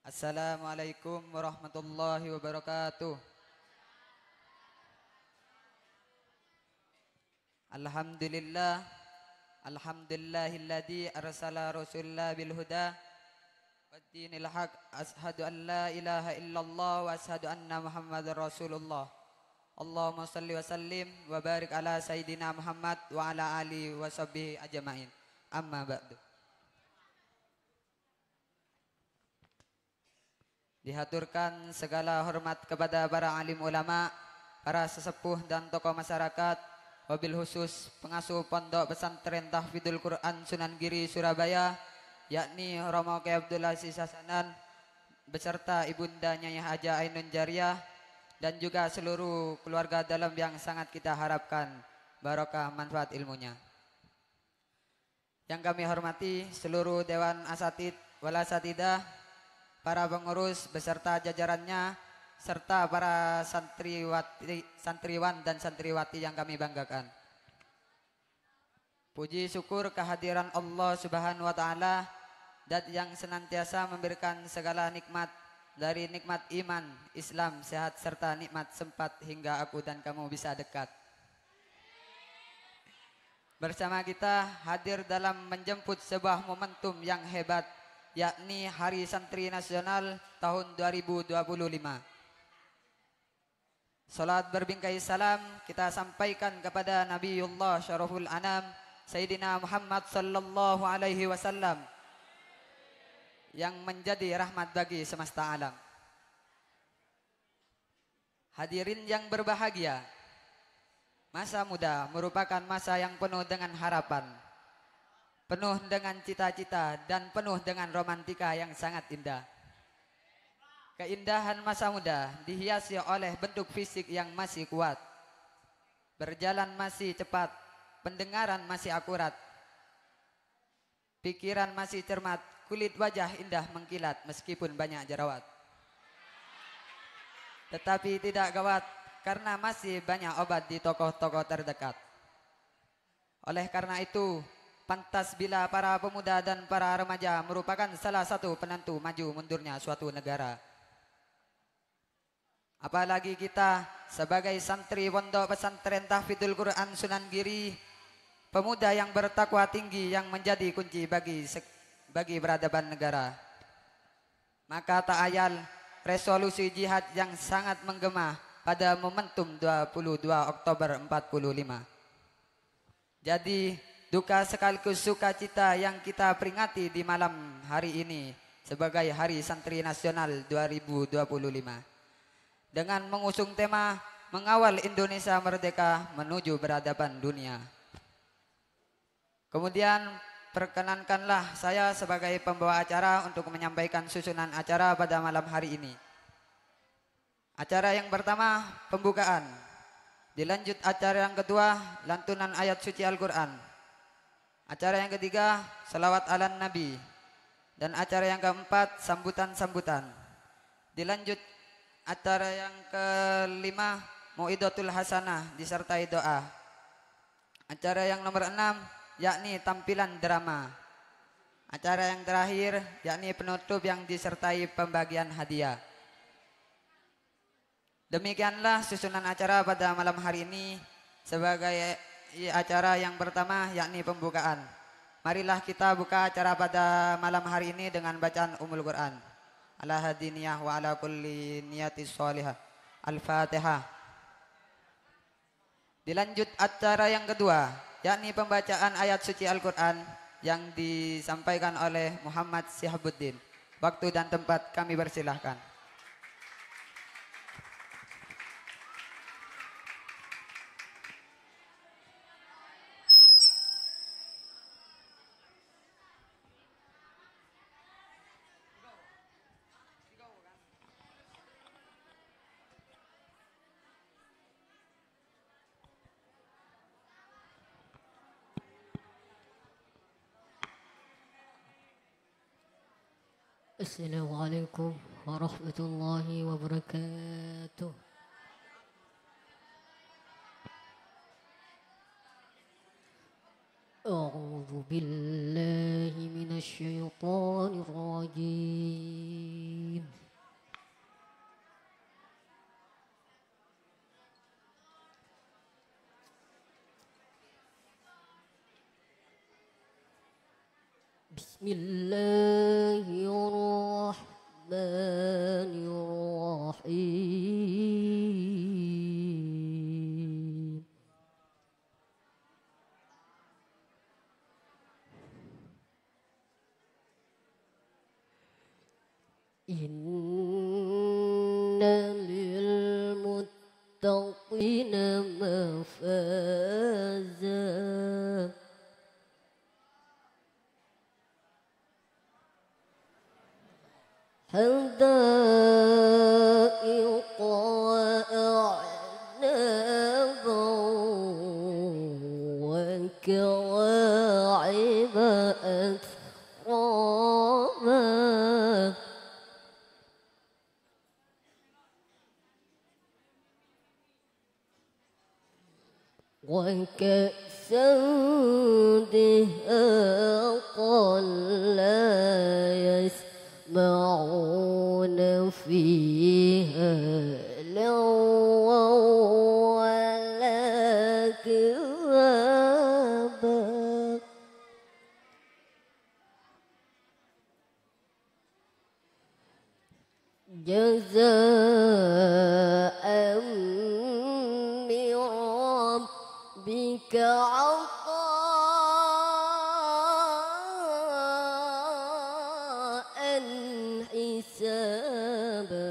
Assalamualaikum warahmatullahi wabarakatuh. Alhamdulillah. Alhamdulillahilladzi arsala rasulallah bil huda waddinil haq. Ashhadu an la ilaha illallah wa ashhadu anna muhammadar rasulullah. Allahumma salli wa sallim wa barik ala sayyidina Muhammad wa ala alihi wa sahbihi ajma'in. Amma ba'du. Dihaturkan segala hormat kepada para alim ulama, para sesepuh dan tokoh masyarakat, wabil khusus pengasuh Pondok Pesantren Tahfidzul Quran Sunan Giri Surabaya, yakni Romo Kyai Abdul Aziz Hasanan beserta ibunda Nyai Haja Ainun Jariah dan juga seluruh keluarga dalam yang sangat kita harapkan barokah manfaat ilmunya. Yang kami hormati seluruh Dewan Asatid wal Asatidah, para pengurus beserta jajarannya, serta para santriwan dan santriwati yang kami banggakan. Puji syukur kehadiran Allah Subhanahu wa taala dan yang senantiasa memberikan segala nikmat, dari nikmat iman, Islam, sehat serta nikmat sempat hingga aku dan kamu bisa dekat. Bersama kita hadir dalam menjemput sebuah momentum yang hebat, yakni Hari Santri Nasional tahun 2025. Salat berbingkai salam kita sampaikan kepada Nabiullah Syaraful Anam Sayyidina Muhammad sallallahu alaihi wasallam yang menjadi rahmat bagi semesta alam. Hadirin yang berbahagia, masa muda merupakan masa yang penuh dengan harapan, penuh dengan cita-cita dan penuh dengan romantika yang sangat indah. Keindahan masa muda dihiasi oleh bentuk fisik yang masih kuat, berjalan masih cepat, pendengaran masih akurat, pikiran masih cermat, kulit wajah indah mengkilat meskipun banyak jerawat. Tetapi tidak gawat karena masih banyak obat di toko-toko terdekat. Oleh karena itu, pantas bila para pemuda dan para remaja merupakan salah satu penentu maju mundurnya suatu negara. Apalagi kita sebagai santri Pondok Pesantren Tahfidzul Quran Sunan Giri, pemuda yang bertakwa tinggi yang menjadi kunci bagi peradaban negara. Maka tak ayal resolusi jihad yang sangat menggema pada momentum 22 Oktober 45. Jadi duka sekaligus sukacita yang kita peringati di malam hari ini sebagai Hari Santri Nasional 2025 dengan mengusung tema Mengawal Indonesia Merdeka Menuju Peradaban Dunia. Kemudian perkenankanlah saya sebagai pembawa acara untuk menyampaikan susunan acara pada malam hari ini. Acara yang pertama pembukaan, dilanjut acara yang kedua lantunan ayat suci Al-Quran, acara yang ketiga salawat ala Nabi, dan acara yang keempat sambutan-sambutan. Dilanjut acara yang kelima Mau'idatul Hasanah disertai doa. Acara yang nomor 6 yakni tampilan drama. Acara yang terakhir yakni penutup yang disertai pembagian hadiah. Demikianlah susunan acara pada malam hari ini. Sebagai acara yang pertama yakni pembukaan, marilah kita buka acara pada malam hari ini dengan bacaan Ummul Quran. Ala hadiniyah wa ala kulli niyatis sholihah. Al-Fatihah. Dilanjut acara yang kedua yakni pembacaan ayat suci Al-Quran yang disampaikan oleh Muhammad Syihabuddin. Waktu dan tempat kami persilahkan. Assalamualaikum warahmatullahi wabarakatuh. A'udzu billahi minasy syaithanir rajim. بسم الله الرحمن الرحيم إن للمتقين مفازا حدائق وأعنابا وكواعب أترابا وكأسا دهاقا لا يسمعون فيها لغوا ولا كذابا جزاء من ربك عطاء حسابا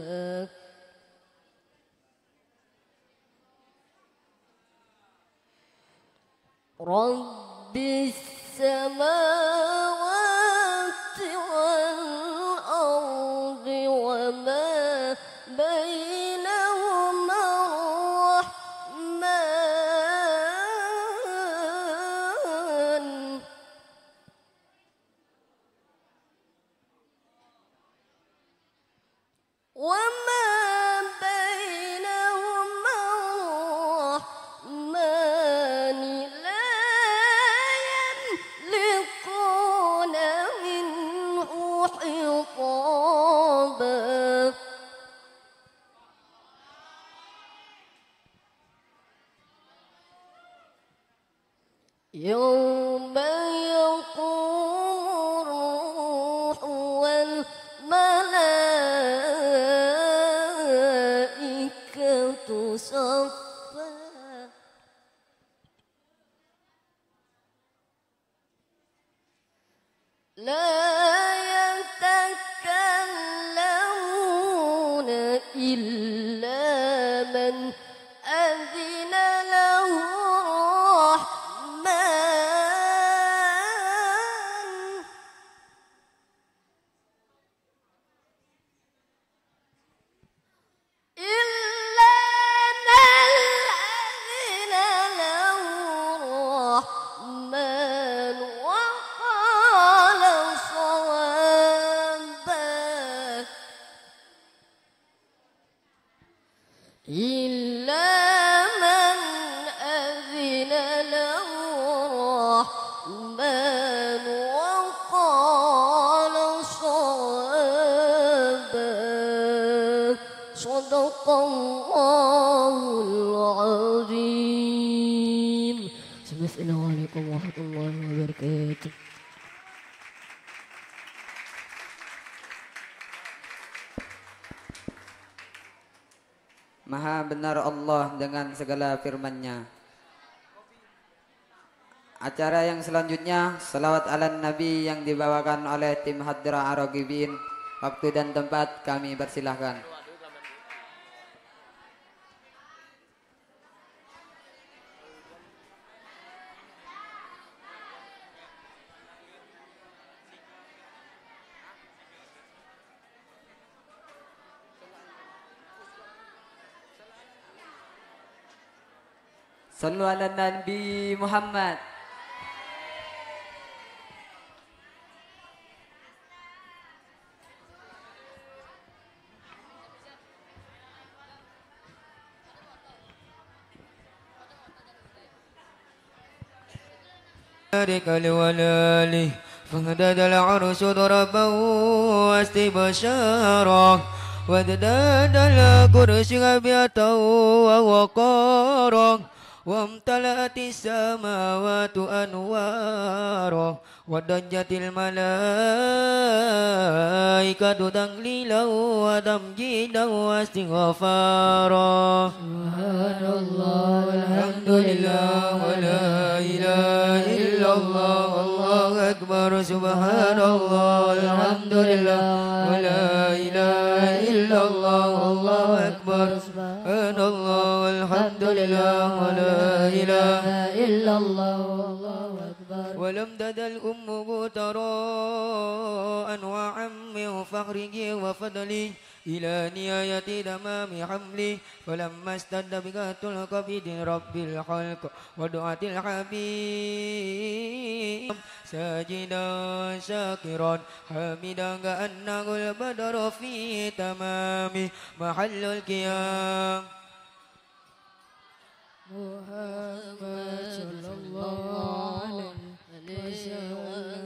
رب السماوات والأرض وما بينهما الرحمن وما بينهما الرحمن لا يملكون منه خطابا يوم يقوم الروح والملائكة صفا لا يتكلمون إلا من أذن له الرحمن إلا من أذن له الرحمن وقال صوابا إلا من أذن له الرحمن وقال صوابا صدق الله العظيم. Assalamualaikum warahmatullahi wabarakatuh. Maha benar Allah dengan segala firman-Nya. Acara yang selanjutnya selawat ala Nabi yang dibawakan oleh tim Hadrah Ar-Raghibin. Waktu dan tempat kami persilahkan. Sallu ala Nabi Muhammad. ولله فهدد العرش ضربا واستبشارا وازداد الكرسي غبية ووقارا وامتلأت السماوات أنوارا وضجت الملائكة تهليلا وتمجيدا واستغفارا سبحان الله الحمد لله ولا إله إلا الله والله أكبر سبحان الله الحمد لله ولا إله إلا الله والله أكبر سبحان الله والحمد لله ولا إله إلا الله والله أكبر ولم تزل أمه ترى أنواعا من فخره وفضله إلى نهاية تمام حمله فلما اشتد بقات القبيد رب الخلق ودعاة الحبيب ساجدا شاكرا حامدا كأنه البدر في تمام محل القيام محمد صلى الله عليه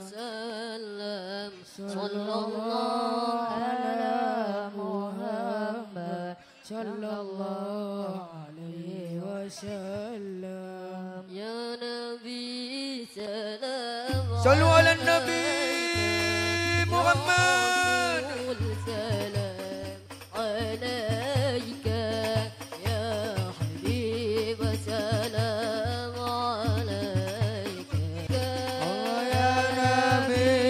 وسلم صلى الله على محمد صلى الله عليه وسلم يا نبي سلام صلوا على النبي محمد سلام عليك يا حبيب سلام عليك يا نبي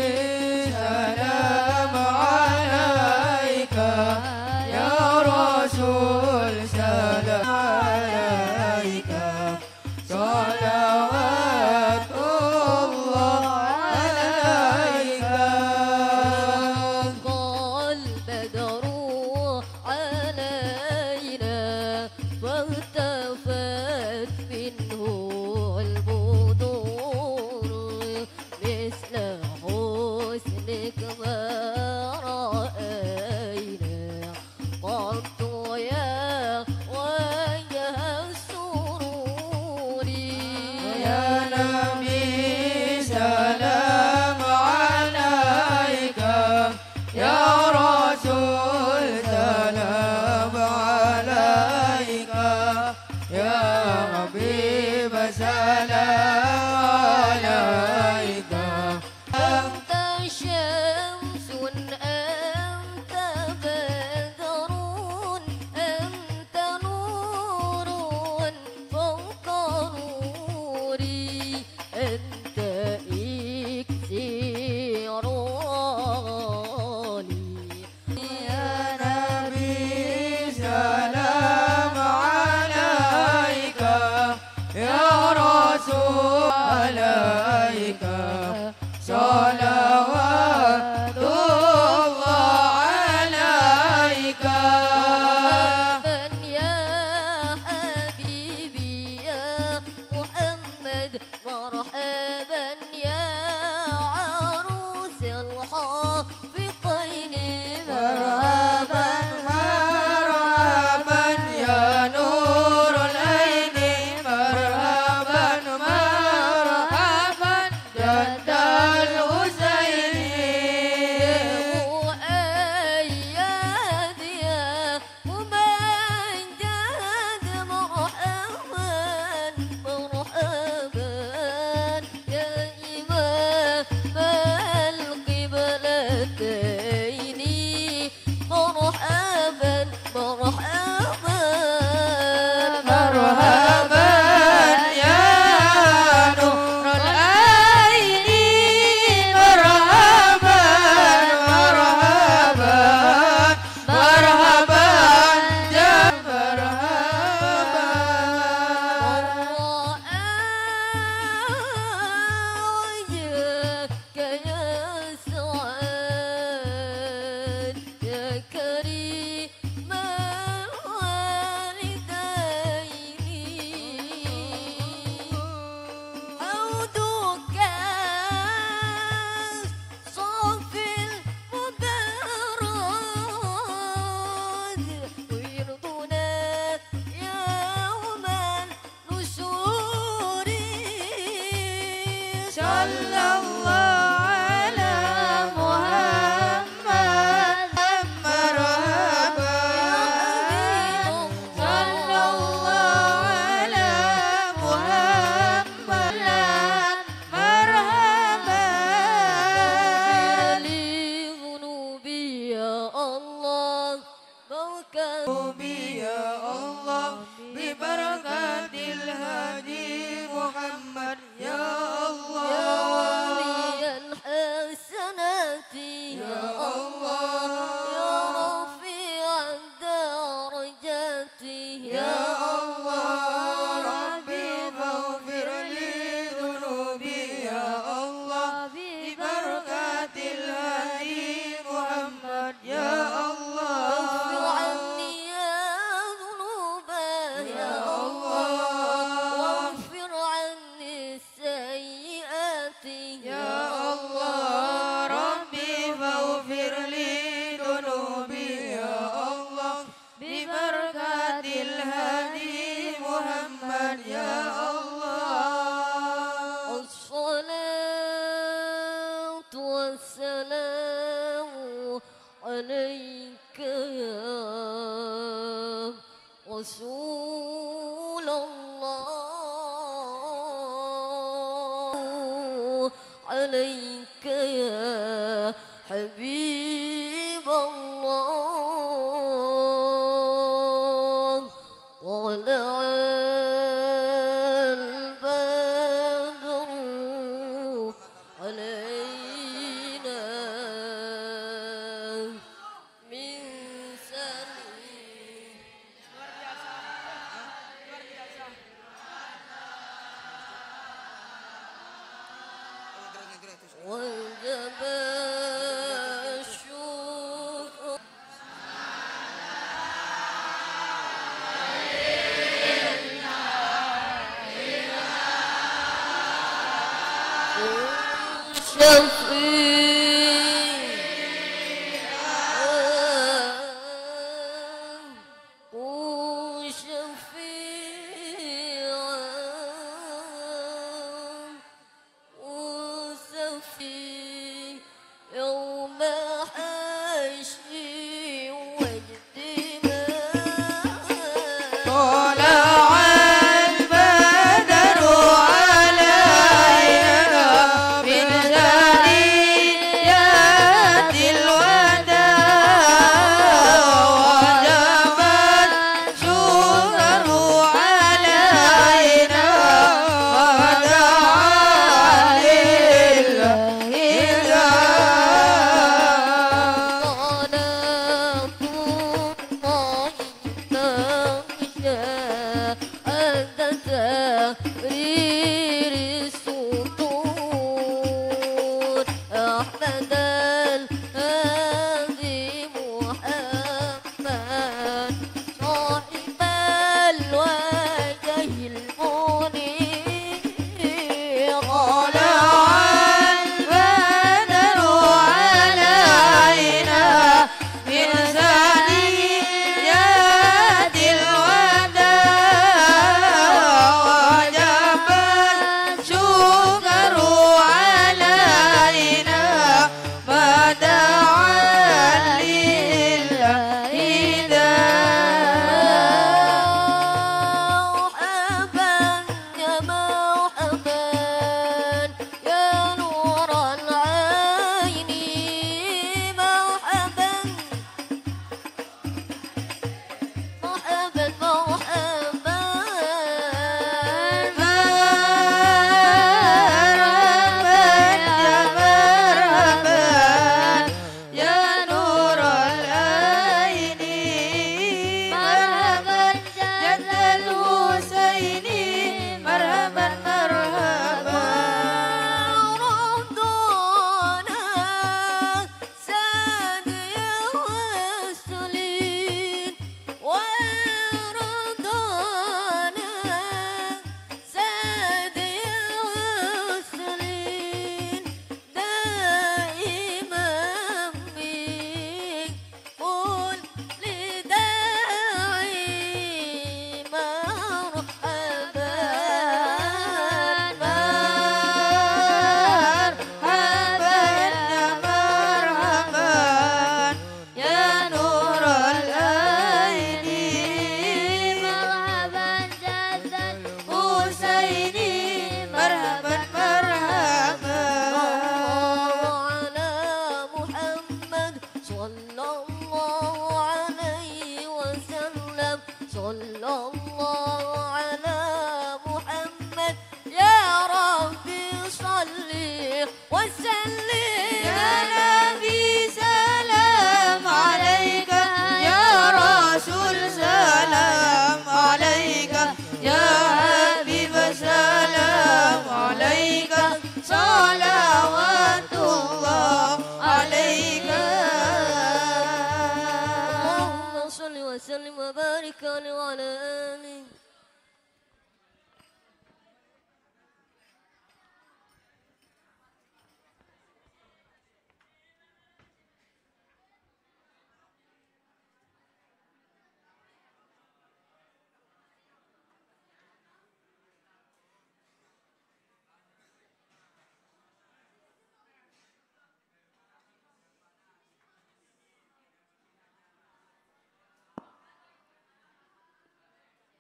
سلام عليك يا رسول سلام عليك صلوات الله عليك قال بدر علينا فالتفت منه البدور مثل حسنك ما رأينا قمت يا وجه السرور يا نبي سلام عليك يا رسول سلام عليك رسول الله عليك يا حبيب الله طلع البدر علينا من وجب الشكر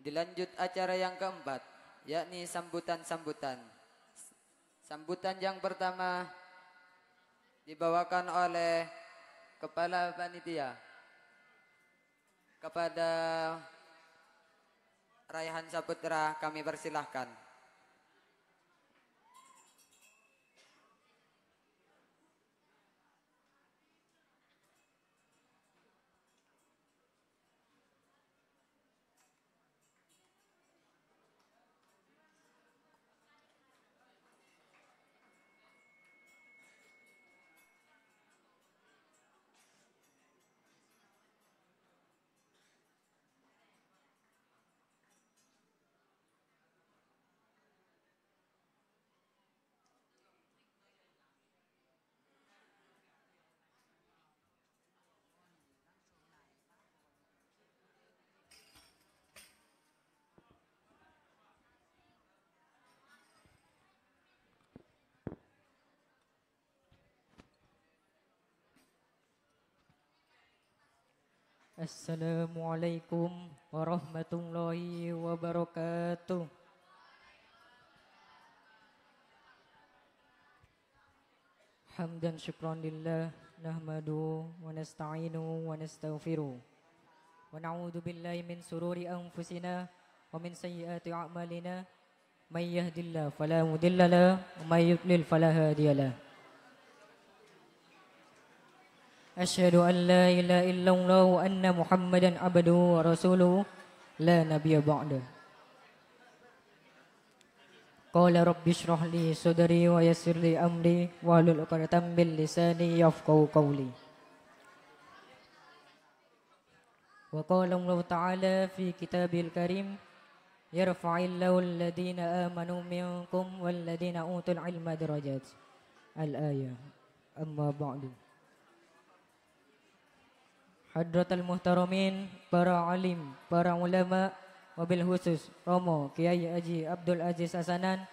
Dilanjut acara yang keempat, yakni sambutan-sambutan. Sambutan yang pertama dibawakan oleh Kepala Panitia kepada Raihan Saputra, kami persilahkan. Assalamualaikum warahmatullahi wabarakatuh. Hamdan syukran lillah nahmadu wa nasta'inu wa nastaghfiru wa na'udzu billahi min sururi anfusina wa min sayyiati a'malina may yahdihillahu fala mudilla lahu wa may yudlil fala hadiya lahu. Asyhadu an la ilaha illallah wa anna Muhammadan abduhu wa rasuluhu la nabiyya ba'da. Qala rabbi shrah li sadri wa yassir li amri wahlul 'uqdatam min lisani yafqahu qawli. Wa qala Allah ta'ala fi kitabil karim yarfa'illahu alladhina amanu minkum walladhina utul ilma darajat. Al-ayah. Amma ba'du. Hadratal muhtaramin, para alim, para ulama, wabil khusus Romo Kiai Haji Abdul Aziz Hasanan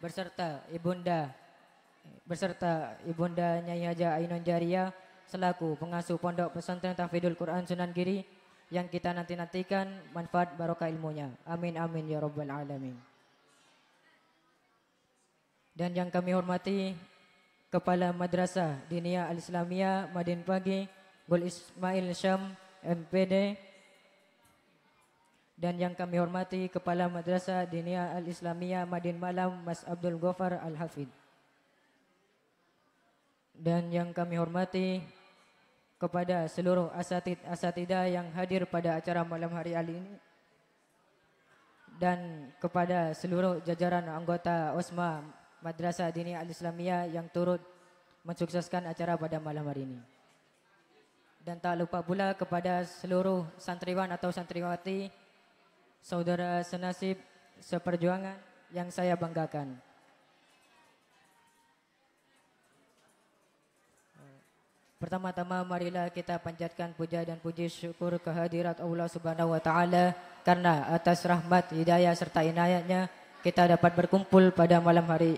beserta ibunda Nyai Haja Ainun Jariyah selaku pengasuh Pondok Pesantren Tahfidzul Quran Sunan Giri yang kita nantikan manfaat barokah ilmunya. Amin amin ya rabbal alamin. Dan yang kami hormati Kepala Madrasah Diniyah Al-Islamiyah Madin Pagi Gul Ismail Syam MPD, dan yang kami hormati Kepala Madrasah Diniyah Al-Islamiyah Madin Malam Mas Abdul Ghaffar Al-Hafidh, dan yang kami hormati kepada seluruh asatidah yang hadir pada acara malam hari ini, dan kepada seluruh jajaran anggota OSMA Madrasah Diniyah Al-Islamiyah yang turut mensukseskan acara pada malam hari ini. Dan tak lupa pula kepada seluruh santriwan atau santriwati, saudara senasib seperjuangan yang saya banggakan. Pertama-tama marilah kita panjatkan puja dan puji syukur kehadirat Allah Subhanahu wa taala karena atas rahmat, hidayah serta inayatnya kita dapat berkumpul pada malam hari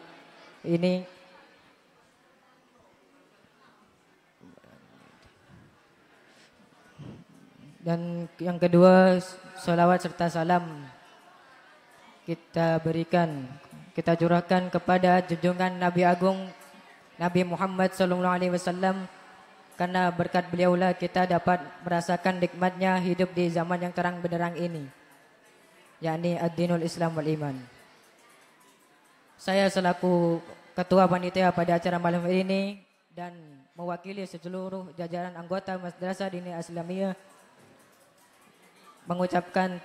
ini. Dan yang kedua, salawat serta salam kita curahkan kepada junjungan Nabi Agung Nabi Muhammad SAW, karena berkat beliaulah kita dapat merasakan nikmatnya hidup di zaman yang terang benderang ini, yakni ad-dinul Islam wal iman. Saya selaku ketua panitia pada acara malam ini dan mewakili seluruh jajaran anggota Madrasah Diniyah Islamiyah mengucapkan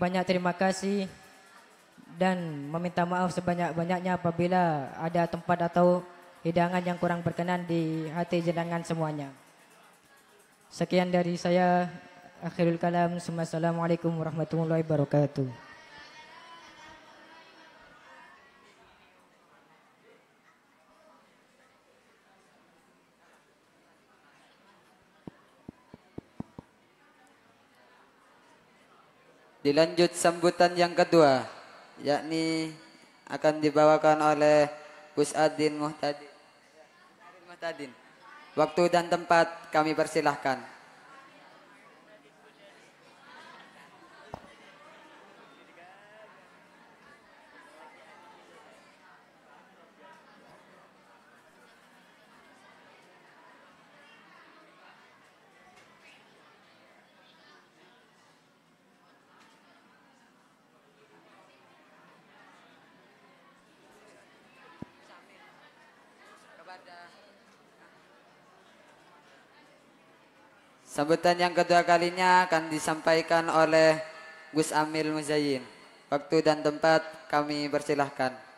banyak terima kasih dan meminta maaf sebanyak-banyaknya apabila ada tempat atau hidangan yang kurang berkenan di hati jenengan semuanya. Sekian dari saya, akhirul kalam. Assalamualaikum warahmatullahi wabarakatuh. Dilanjut sambutan yang kedua, yakni akan dibawakan oleh Gus Adin Muhtadin. Waktu dan tempat kami persilahkan. Sambutan yang kedua kalinya akan disampaikan oleh Gus Amil Muzayyin. Waktu dan tempat kami persilahkan.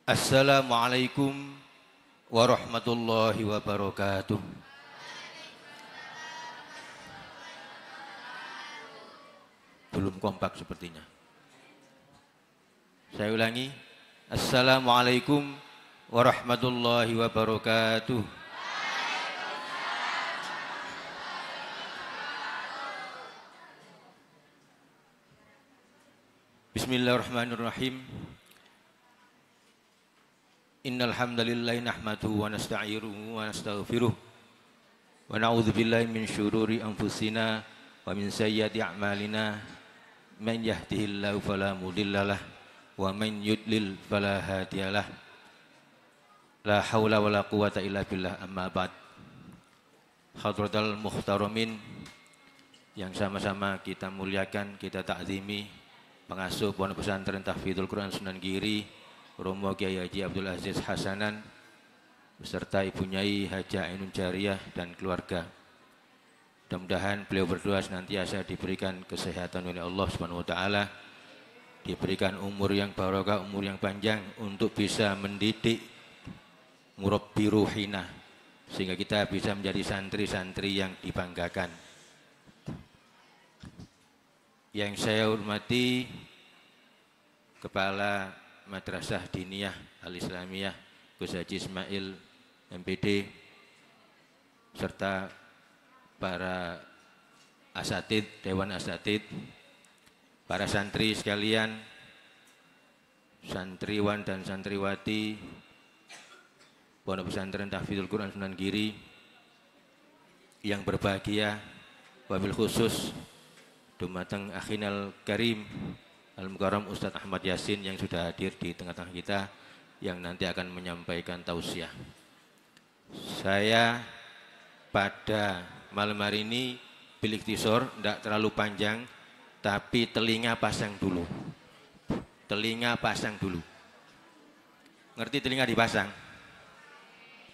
Assalamualaikum warahmatullahi wabarakatuh. Belum kompak sepertinya. Saya ulangi. Assalamualaikum warahmatullahi wabarakatuh. Bismillahirrahmanirrahim. Innal hamdalillah nahmaduhu wa nasta'inuhu wa nastaghfiruh wa na'udzu billahi min syururi anfusina wa min sayyiati a'malina man yahdihillahu fala mudhillalah wa man yudlil fala hadiyalah la haula wala quwata illa billah amma ba'd. Hadratal muhtaramin yang sama-sama kita muliakan, kita takzimi pengasuh Pondok Pesantren Tahfidzul Quran Sunan Giri Romo Kiai Haji Abdul Aziz Hasanan beserta Ibu Nyai Haja Ainun Jariyah dan keluarga. Mudah-mudahan beliau berdua senantiasa diberikan kesehatan oleh Allah Subhanahu wa taala, diberikan umur yang barokah, umur yang panjang untuk bisa mendidik murabbi ruhina sehingga kita bisa menjadi santri-santri yang dibanggakan. Yang saya hormati Kepala Madrasah Diniyah Al-Islamiyah Gus Haji Ismail MPD serta para asatid, dewan asatid, para santri sekalian, santriwan dan santriwati Pondok Pesantren Tahfidzul Quran Sunan Giri yang berbahagia, wabil khusus dumateng akhinal karim Al-Mukarram Ustadz Ahmad Yasin yang sudah hadir di tengah-tengah kita yang nanti akan menyampaikan tausiah. Saya pada malam hari ini pilih tisor, tidak terlalu panjang, tapi telinga pasang dulu. Telinga pasang dulu. Ngerti telinga dipasang?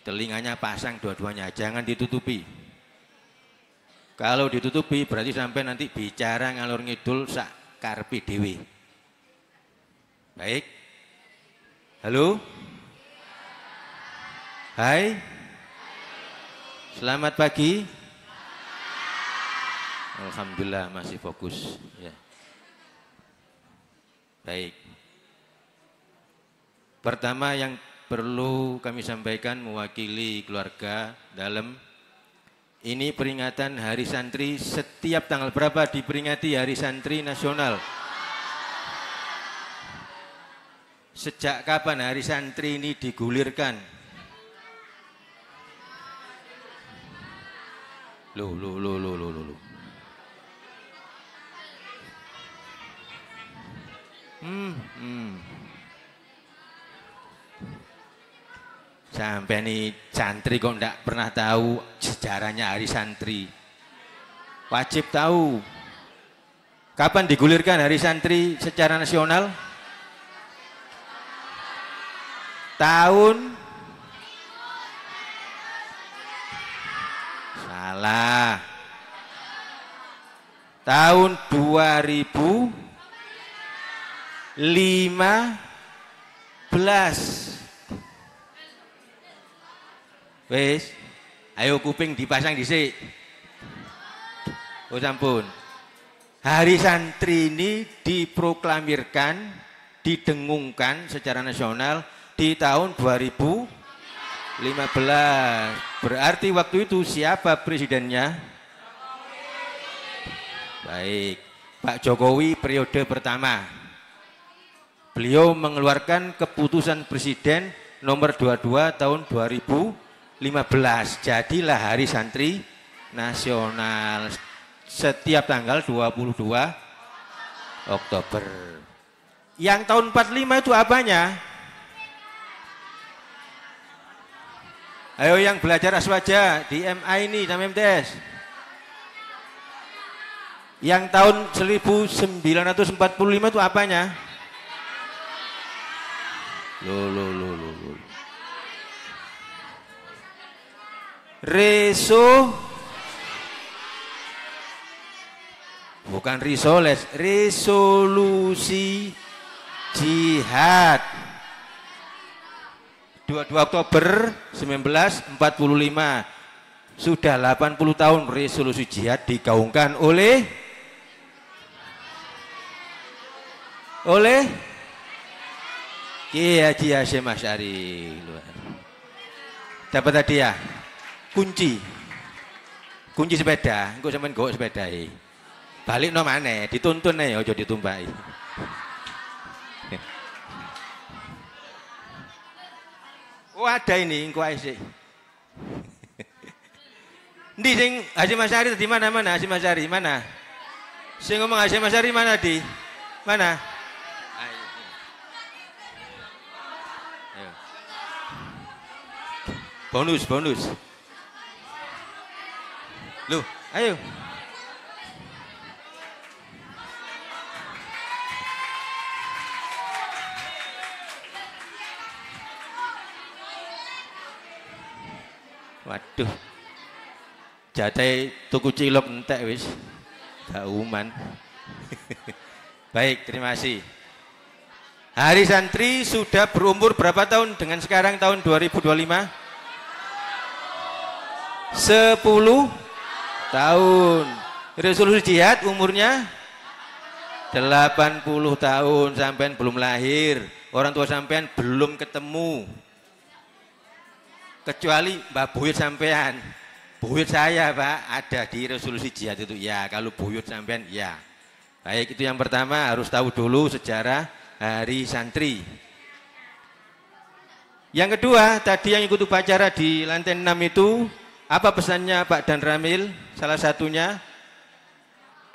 Telinganya pasang dua-duanya, jangan ditutupi. Kalau ditutupi berarti sampai nanti bicara ngalor ngidul sak karpi dewi. Baik. Halo. Hai. Selamat pagi. Alhamdulillah masih fokus. Ya. Baik. Pertama yang perlu kami sampaikan mewakili keluarga dalam ini peringatan Hari Santri. Setiap tanggal berapa diperingati Hari Santri Nasional? Sejak kapan Hari Santri ini digulirkan? Loh. Sampai nih santri kok enggak pernah tahu sejarahnya Hari Santri. Wajib tahu. Kapan digulirkan Hari Santri secara nasional? Tahun? Salah. Tahun 2015. Wis. Ayo kuping dipasang dhisik. Oh sampun. Hari Santri ini diproklamirkan, didengungkan secara nasional di tahun 2015. Berarti waktu itu siapa presidennya? Baik, Pak Jokowi periode pertama. Beliau mengeluarkan keputusan presiden nomor 22 tahun 2015. Jadilah Hari Santri Nasional setiap tanggal 22 Oktober. Yang tahun 45 itu apanya? Ayo yang belajar aswaja di MA ini sama MTS. Yang tahun 1945 itu apanya? Loh. Bukan risoles, resolusi jihad. 22 Oktober 1945. Sudah 80 tahun resolusi jihad digaungkan oleh Kiai Haji Hasyim Asy'ari. Dapat hadiah. Kunci sepeda, engko sampean gowok sepedae. Balik no maneh, dituntun ae aja ditumpaki. Oh ada ini, engko ae sik. Ndi sing Hasyim Asy'ari di mana Hasyim Asy'ari mana? Sing ngomong Hasyim Asy'ari mana di? Mana? Ayo. Bonus. Loh, ayo. Waduh. Jatah tuku cilok entek wis. Gak uman. Baik, terima kasih. Hari Santri sudah berumur berapa tahun dengan sekarang tahun 2025? 10 tahun. Resolusi jihad umurnya 80 tahun. Sampean belum lahir. Orang tua sampean belum ketemu. Kecuali Mbak Buyut sampean. Buyut saya Pak ada di resolusi jihad itu. Ya kalau buyut sampean ya. Baik itu yang pertama harus tahu dulu sejarah Hari Santri. Yang kedua tadi yang ikut upacara di lantai 6 itu. Apa pesannya Pak Dan Ramil? Salah satunya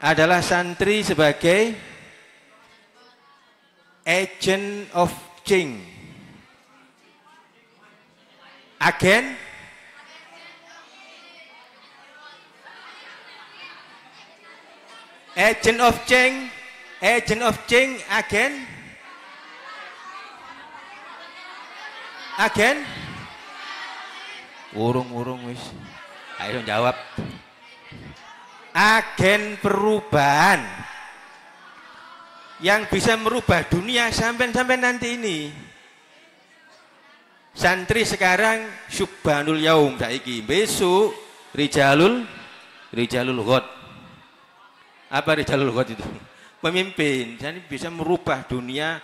adalah santri sebagai agent of change. Agen agent of change, agen urung wis. Ayo jawab. Agen perubahan yang bisa merubah dunia sampai nanti ini. Santri sekarang Syubhanul Yaum saiki, besok Rijalul Ghad. Apa Rijalul Ghad itu? Pemimpin. Jadi bisa merubah dunia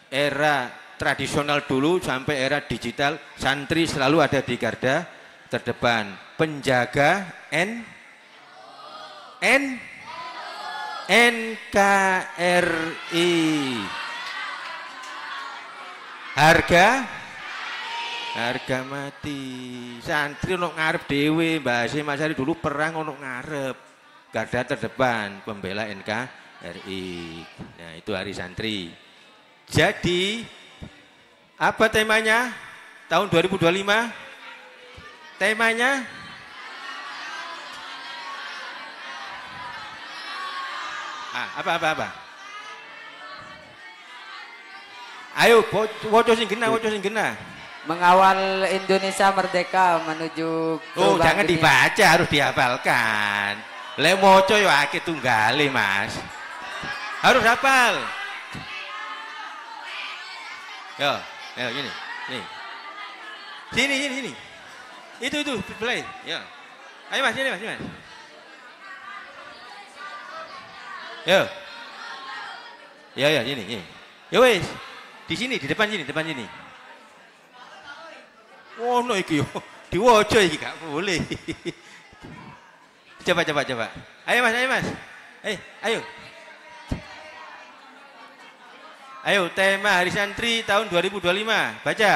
era tradisional dulu sampai era digital. Santri selalu ada di garda terdepan, penjaga NKRI. Harga mati. Santri ono ngarep dhewe, Mbah Hasyim Asy'ari dulu perang ono ngarep. Garda terdepan pembela NKRI. Nah, itu Hari Santri. Jadi apa temanya? Tahun 2025? Temanya apa? Ayo, woco sing genah. Mengawal Indonesia merdeka menuju Jangan dunia. dibaca, harus dihafalkan. Lek moco yo akeh tunggale, Mas. Harus hafal. Yo, gini. Sini. Itu play. Ya. Ayo Mas, ini Mas, ini Mas. Yo. Ya, ini. Ya wes. Di sini, di depan sini. Oh, no iki yo. Diwojo iki gak boleh. Coba. Ayo Mas. Ayo. Ayo, tema Hari Santri tahun 2025. Baca.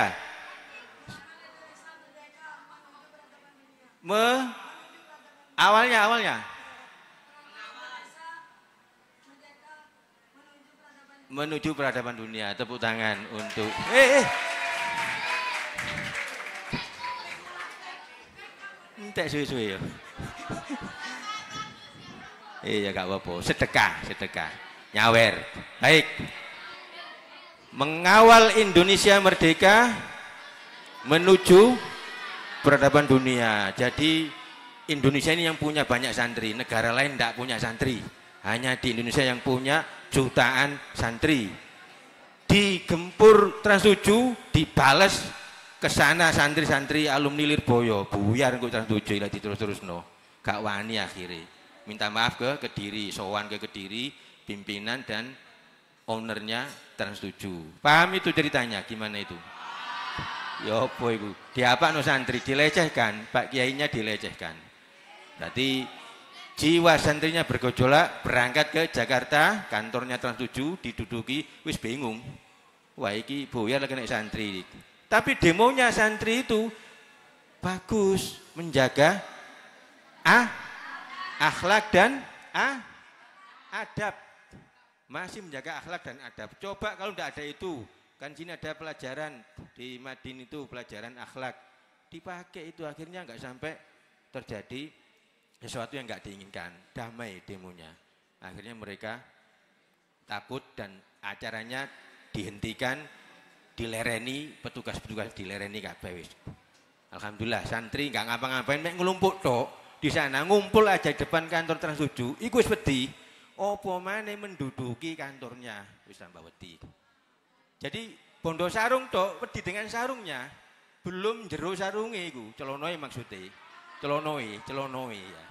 Awalnya. Menuju peradaban dunia. Tepuk tangan untuk entek suwe-suwe ya. Iya gak apa-apa. Sedekah. Nyawer. Baik. Mengawal Indonesia merdeka menuju peradaban dunia. Jadi Indonesia ini yang punya banyak santri, negara lain tidak punya santri. Hanya di Indonesia yang punya jutaan santri. Digempur Trans 7, dibales ke sana santri-santri alumni Lirboyo, buyar kok Trans 7 lah diterus-terusno. Gak wani akhirnya. Minta maaf ke Kediri, sowan ke Kediri, pimpinan dan ownernya Trans 7. Paham itu ceritanya? Gimana itu? Ya apa itu? Diapa no santri? Dilecehkan, Pak Kiainya dilecehkan. Berarti jiwa santrinya bergejolak, berangkat ke Jakarta, kantornya Trans 7, diduduki, wis bingung. Wah iki buyar lagi naik santri. Tapi demonya santri itu bagus, menjaga akhlak dan adab. Masih menjaga akhlak dan adab. Coba kalau tidak ada itu, kan sini ada pelajaran di Madin itu pelajaran akhlak. Dipakai itu akhirnya nggak sampai terjadi sesuatu yang nggak diinginkan. Damai demonya. Akhirnya mereka takut dan acaranya dihentikan, dilereni, petugas-petugas dilereni kabeh wis. Alhamdulillah santri nggak ngapa-ngapain, mek ngelumpuk tok di sana ngumpul aja depan kantor Trans 7. Iku wis wedi. Apa maneh menduduki kantornya wis tambah wedi. Jadi bondo sarung tok wedi dengan sarungnya. Belum jero sarunge iku, celonoe maksudnya. Celonoe ya.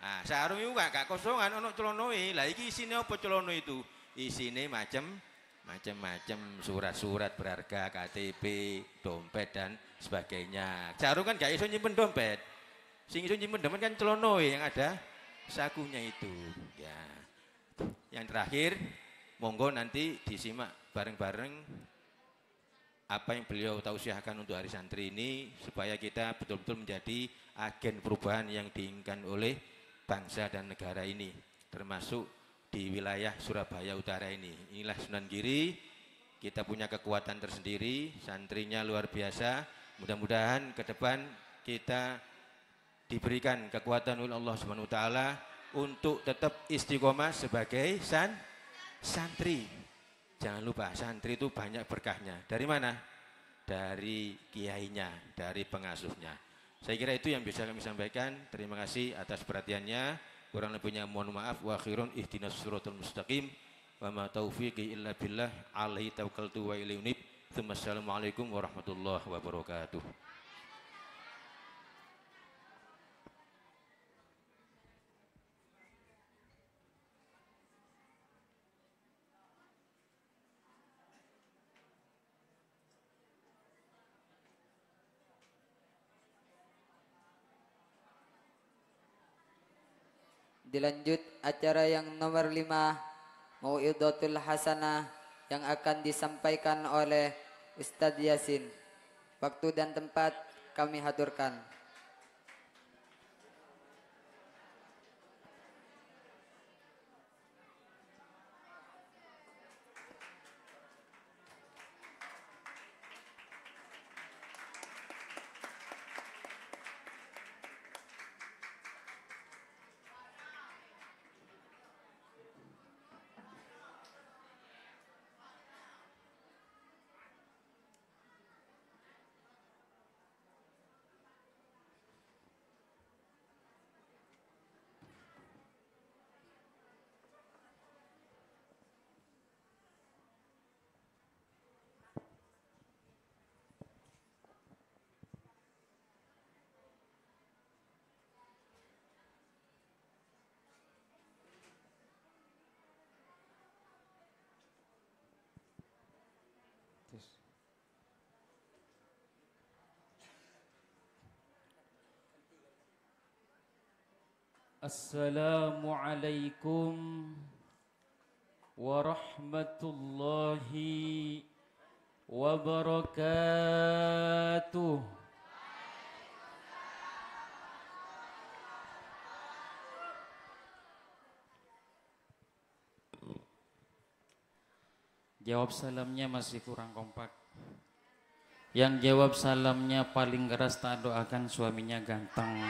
Nah, sarung iku gak kosongan ono celonoe. Lah iki isine apa celono itu? Isine macam-macam surat-surat berharga, KTP, dompet dan sebagainya. Sarung kan gak iso nyimpen dompet. Sing iso nyimpen dompet kan celonoe yang ada sakunya itu. Ya. Yang terakhir, monggo nanti disimak bareng-bareng apa yang beliau tausiahkan untuk Hari Santri ini supaya kita betul-betul menjadi agen perubahan yang diinginkan oleh bangsa dan negara ini, termasuk di wilayah Surabaya Utara ini. Inilah Sunan Giri, kita punya kekuatan tersendiri, santrinya luar biasa. Mudah-mudahan ke depan kita diberikan kekuatan oleh Allah Subhanahu wa taala untuk tetap istiqomah sebagai santri. Jangan lupa santri itu banyak berkahnya. Dari mana? Dari kiainya, dari pengasuhnya. Saya kira itu yang bisa kami sampaikan. Terima kasih atas perhatiannya. Kurang lebihnya mohon maaf. Wa akhirun ihdinas siratal mustaqim. Wa ma taufiqi illa billah. Alaihi tawakkaltu wa ilaihi unib. Assalamualaikum warahmatullahi wabarakatuh. Dilanjut acara yang nomor 5, Mau'idatul Hasanah yang akan disampaikan oleh Ustadz Yasin. Waktu dan tempat kami haturkan. Assalamualaikum warahmatullahi wabarakatuh. Jawab salamnya masih kurang kompak. Yang jawab salamnya paling keras tak doakan suaminya ganteng.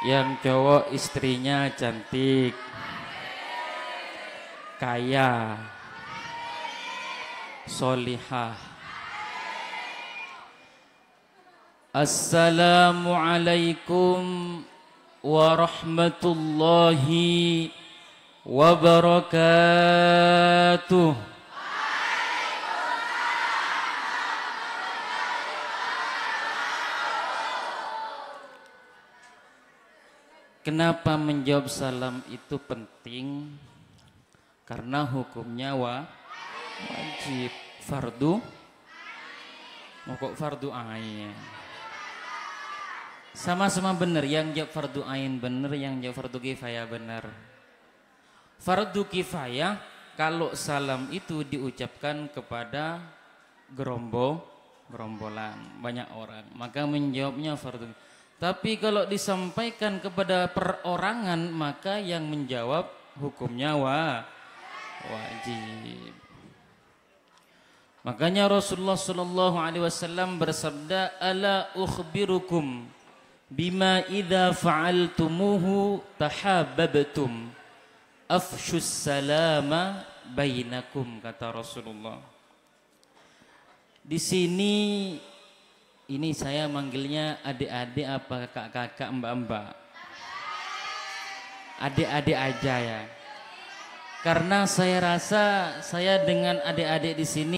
Yang cowok istrinya cantik, kaya, solihah. Assalamualaikum warahmatullahi wabarakatuh. Kenapa menjawab salam itu penting? Karena hukumnya wajib, fardu, pokok fardu ain. Sama-sama benar, yang jawab fardu ain benar, yang jawab fardu kifayah benar. Fardu kifayah kalau salam itu diucapkan kepada gerombolan banyak orang, maka menjawabnya fardu. Tapi kalau disampaikan kepada perorangan, maka yang menjawab hukumnya wajib. Makanya Rasulullah sallallahu alaihi wasallam bersabda, "Ala ukhbirukum bima idza fa'altumuhu tahabbabtum." Afshus salama bainakum, kata Rasulullah. Di sini ini saya manggilnya adik-adik apa kakak-kakak, mbak-mbak. Adik-adik aja ya. Karena saya rasa saya dengan adik-adik di sini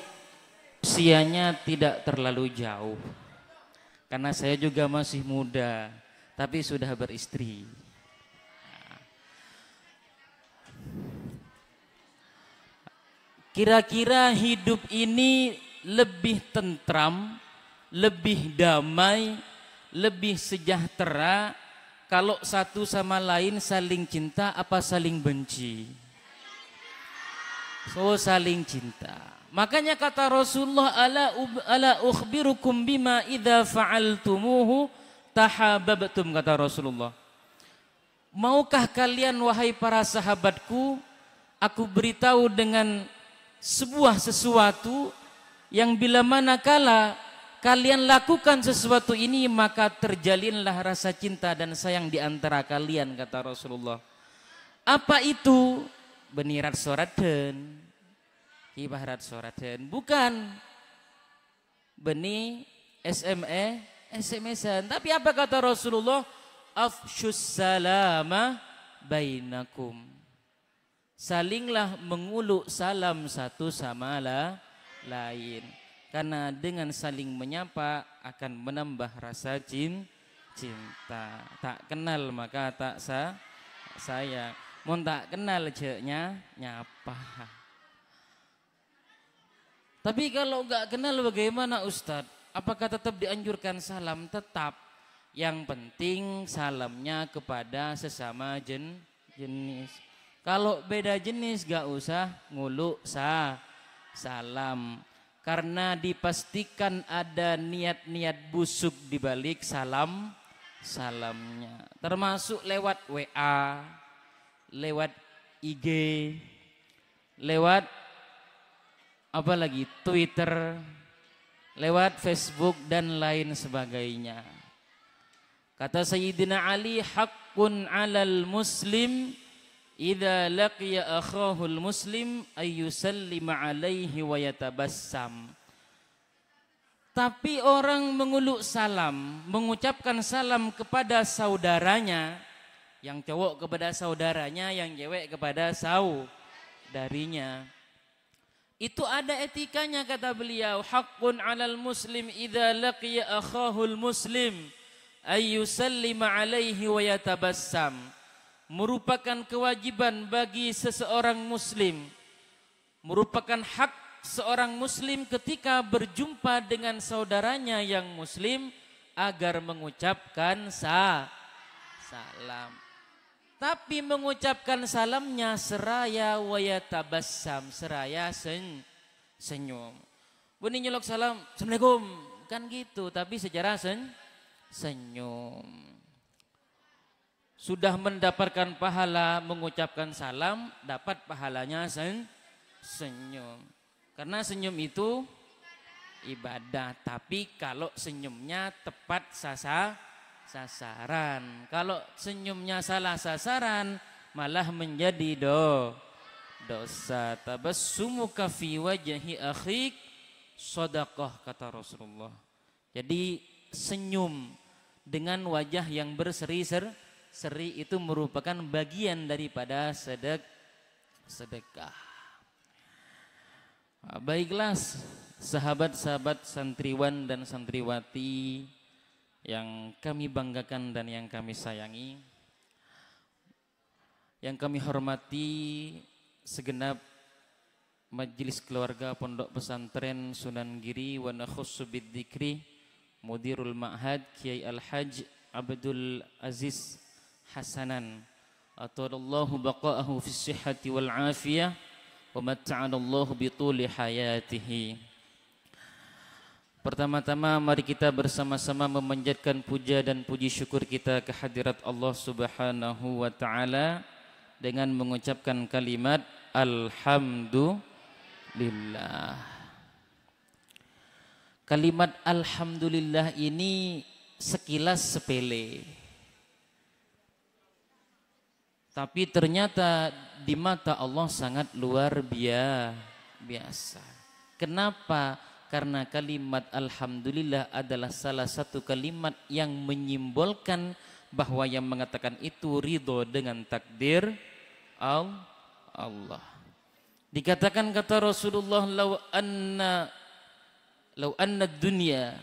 usianya tidak terlalu jauh. Karena saya juga masih muda, tapi sudah beristri. Kira-kira hidup ini lebih tentram, lebih damai, lebih sejahtera kalau satu sama lain saling cinta apa saling benci? So, saling cinta. Makanya kata Rasulullah, ala ukhbirukum bima idza fa'altumuhu tahabbabtum, kata Rasulullah. Maukah kalian wahai para sahabatku, aku beritahu dengan sebuah sesuatu yang bila manakala kalian lakukan sesuatu ini maka terjalinlah rasa cinta dan sayang di antara kalian, kata Rasulullah. Apa itu? Benirat soraten, ibarat soraten, bukan beni SMS-an. Tapi apa kata Rasulullah? Afshus salama bainakum. Salinglah menguluk salam satu sama lain. Karena dengan saling menyapa akan menambah rasa cinta. Tak kenal maka tak sayang. Mau tak kenal ceknya nyapa. Tapi kalau enggak kenal bagaimana Ustadz? Apakah tetap dianjurkan salam? Tetap. Yang penting salamnya kepada sesama jenis. Kalau beda jenis gak usah nguluk salam. Karena dipastikan ada niat-niat busuk di balik salamnya. Termasuk lewat WA, lewat IG, lewat apa lagi, Twitter, lewat Facebook dan lain sebagainya. Kata Sayyidina Ali, haqqun 'alal muslim idza laqiya akhahul muslim ayyusallima alaihi wa yatabassam. Tapi orang menguluk salam, mengucapkan salam kepada saudaranya, yang cowok kepada saudaranya, yang cewek kepada saudarinya. Itu ada etikanya, kata beliau. Haqqun 'alal muslim idza laqiya akhahul muslim ayyusallima alaihi wa yatabassam. Merupakan kewajiban bagi seseorang muslim, merupakan hak seorang muslim ketika berjumpa dengan saudaranya yang muslim agar mengucapkan salam. Tapi mengucapkan salamnya seraya wayatabassam, seraya senyum. Buni nyelok salam, Assalamualaikum, kan gitu, tapi secara senyum. Sudah mendapatkan pahala mengucapkan salam, dapat pahalanya senyum. Karena senyum itu ibadah, tapi kalau senyumnya tepat sasaran. Kalau senyumnya salah sasaran, malah menjadi dosa. Tabassumuka fi wajhi akhik shadaqah, kata Rasulullah. Jadi senyum dengan wajah yang berseri-seri itu merupakan bagian daripada sedekah. Baiklah sahabat-sahabat santriwan dan santriwati yang kami banggakan dan yang kami sayangi, yang kami hormati segenap Majelis Keluarga Pondok Pesantren Sunan Giri wa nakhussu bidzikri Mudirul Ma'had Kiai Al-Hajj Abdul Aziz Hasanan, atadallahu baqa'ahu fis sihhati wal afiyah wa matta'anallahu bituli hayatihi. Pertama-tama mari kita bersama-sama memanjatkan puja dan puji syukur kita kehadirat Allah Subhanahu wa taala dengan mengucapkan kalimat alhamdulillah. Kalimat alhamdulillah ini sekilas sepele, tapi ternyata di mata Allah sangat luar biasa. Kenapa? Karena kalimat alhamdulillah adalah salah satu kalimat yang menyimbolkan bahwa yang mengatakan itu ridho dengan takdir Allah. Dikatakan kata Rasulullah, lau anna dunya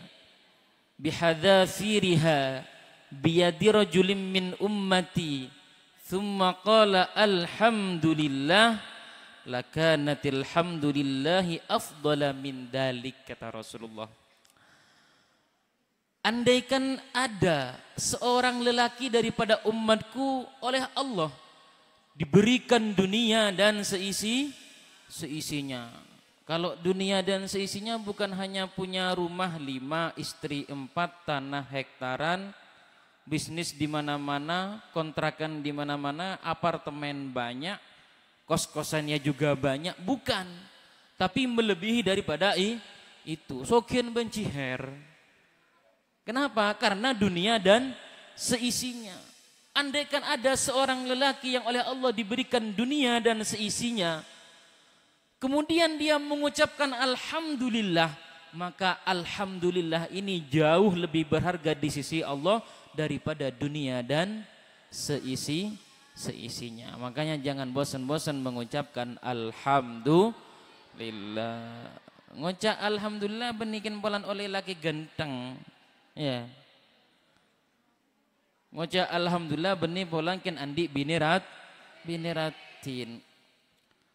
bihadzafiriha biyadi rajulin min ummati thumma qala alhamdulillah lakanatil hamdulillahi afdala min dalik, kata Rasulullah. Andaikan ada seorang lelaki daripada umatku oleh Allah diberikan dunia dan seisinya. Kalau dunia dan seisinya bukan hanya punya rumah 5, istri 4, tanah hektaran, bisnis di mana-mana, kontrakan di mana-mana, apartemen banyak, kos-kosannya juga banyak, bukan. Tapi melebihi daripada itu. Sokian benciher. Kenapa? Karena dunia dan seisinya. Andaikan ada seorang lelaki yang oleh Allah diberikan dunia dan seisinya, kemudian dia mengucapkan alhamdulillah, maka alhamdulillah ini jauh lebih berharga di sisi Allah daripada dunia dan seisinya. Makanya jangan bosan-bosan mengucapkan alhamdulillah. Ngucap alhamdulillah benikin polan oleh laki ganteng, ya. Ngucap alhamdulillah benih polan ken andi biniratin.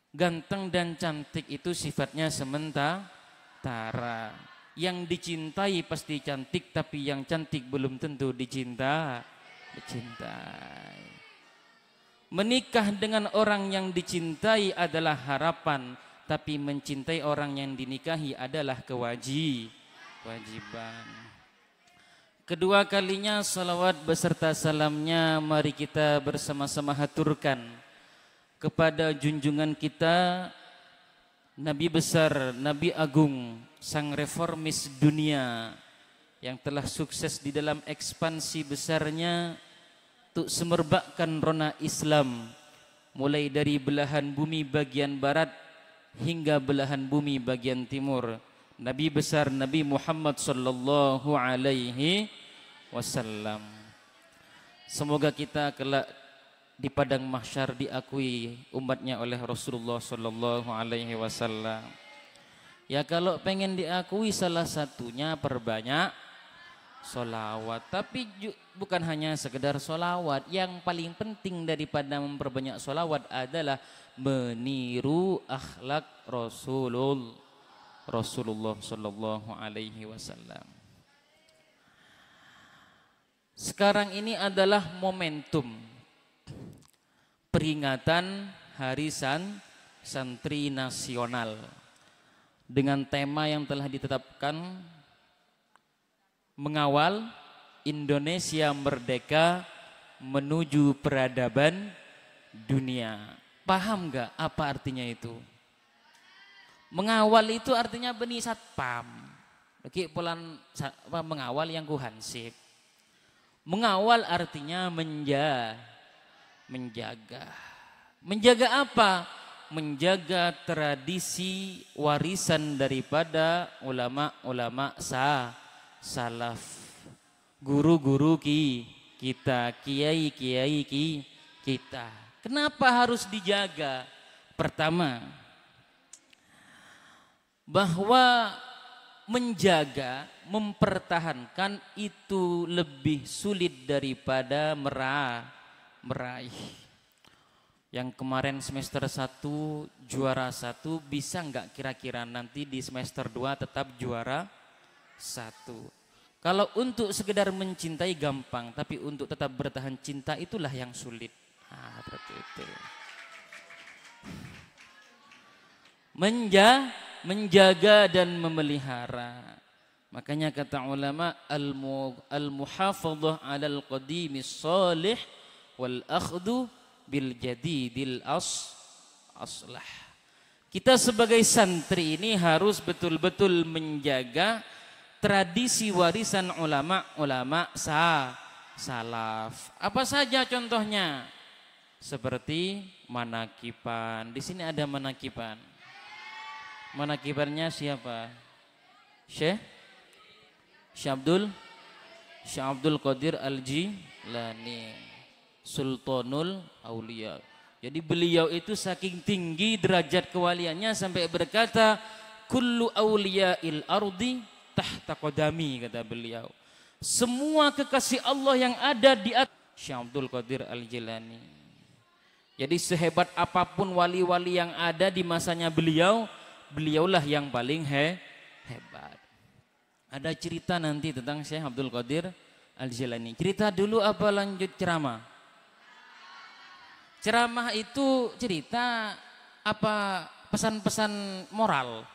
Ganteng dan cantik itu sifatnya sementara. Yang dicintai pasti cantik, tapi yang cantik belum tentu dicintai. Menikah dengan orang yang dicintai adalah harapan, tapi mencintai orang yang dinikahi adalah kewajiban. Kedua kalinya salawat beserta salamnya mari kita bersama-sama haturkan kepada junjungan kita, Nabi besar, Nabi agung, sang reformis dunia yang telah sukses di dalam ekspansi besarnya untuk semerbakkan rona Islam mulai dari belahan bumi bagian barat hingga belahan bumi bagian timur. Nabi besar Nabi Muhammad sallallahu alaihi wasallam. Semoga kita kelak di padang mahsyar diakui umatnya oleh Rasulullah sallallahu alaihi wasallam. Ya kalau pengen diakui salah satunya perbanyak solawat, tapi bukan hanya sekedar solawat. Yang paling penting daripada memperbanyak solawat adalah meniru akhlak Rasulullah sallallahu alaihi wasallam. Sekarang ini adalah momentum peringatan Hari Santri Nasional dengan tema yang telah ditetapkan mengawal Indonesia merdeka menuju peradaban dunia. Paham nggak apa artinya itu? Mengawal itu artinya benih satpam. Lagi pulan mengawal yang kuhansip. Mengawal artinya menjaga. Menjaga apa? Menjaga tradisi warisan daripada ulama-ulama salaf. Guru-guru kita, kiai-kiai kita. Kenapa harus dijaga? Pertama, bahwa menjaga, mempertahankan itu lebih sulit daripada meraih. Yang kemarin semester 1 juara 1 bisa nggak kira-kira nanti di semester 2 tetap juara 1? Kalau untuk sekedar mencintai gampang, tapi untuk tetap bertahan cinta itulah yang sulit. Nah, seperti itu. Menjaga dan memelihara. Makanya kata ulama al-muhafadhah 'alal qadimis salih wal akhdhu bil jadidil aslah. Kita sebagai santri ini harus betul-betul menjaga tradisi warisan ulama-ulama salaf. Apa saja contohnya? Seperti manakiban. Di sini ada manakiban. Manakibannya siapa? Syekh Abdul Qadir Al-Jilani, Sultanul Aulia. Jadi beliau itu saking tinggi derajat kewaliannya sampai berkata, kullu auliya'il ardi tahta qadami, kata beliau. Semua kekasih Allah yang ada di atas Syekh Abdul Qadir Al-Jilani. Jadi sehebat apapun wali-wali yang ada di masanya beliaulah yang paling hebat. Ada cerita nanti tentang Syekh Abdul Qadir Al-Jilani. Cerita dulu apa lanjut ceramah? Ceramah itu cerita apa pesan-pesan moral?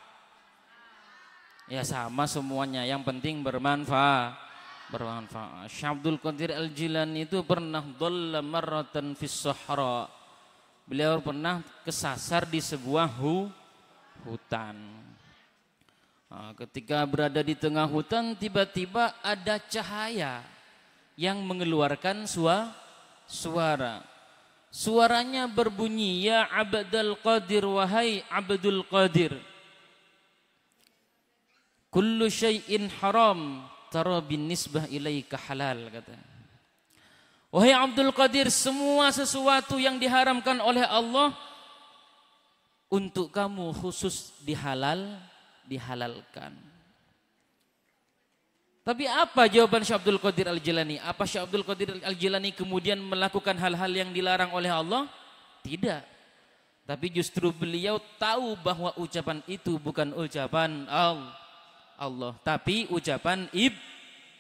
Ya sama semuanya, yang penting bermanfaat. Syekh Abdul Qadir Al-Jilani itu pernah dhalla marratan fis sahara. Beliau pernah kesasar di sebuah hutan. Nah, ketika berada di tengah hutan, tiba-tiba ada cahaya yang mengeluarkan suara. Suaranya berbunyi, ya Abdul Qadir, wahai Abdul Qadir. Kullu syai'in haram tara bin nisbah ilaika halal, kata. Wahai Abdul Qadir, semua sesuatu yang diharamkan oleh Allah untuk kamu khusus dihalalkan. Tapi apa jawaban Syekh Abdul Qadir Al-Jilani? Apa Syekh Abdul Qadir Al-Jilani kemudian melakukan hal-hal yang dilarang oleh Allah? Tidak. Tapi justru beliau tahu bahwa ucapan itu bukan ucapan Allah, tapi ucapan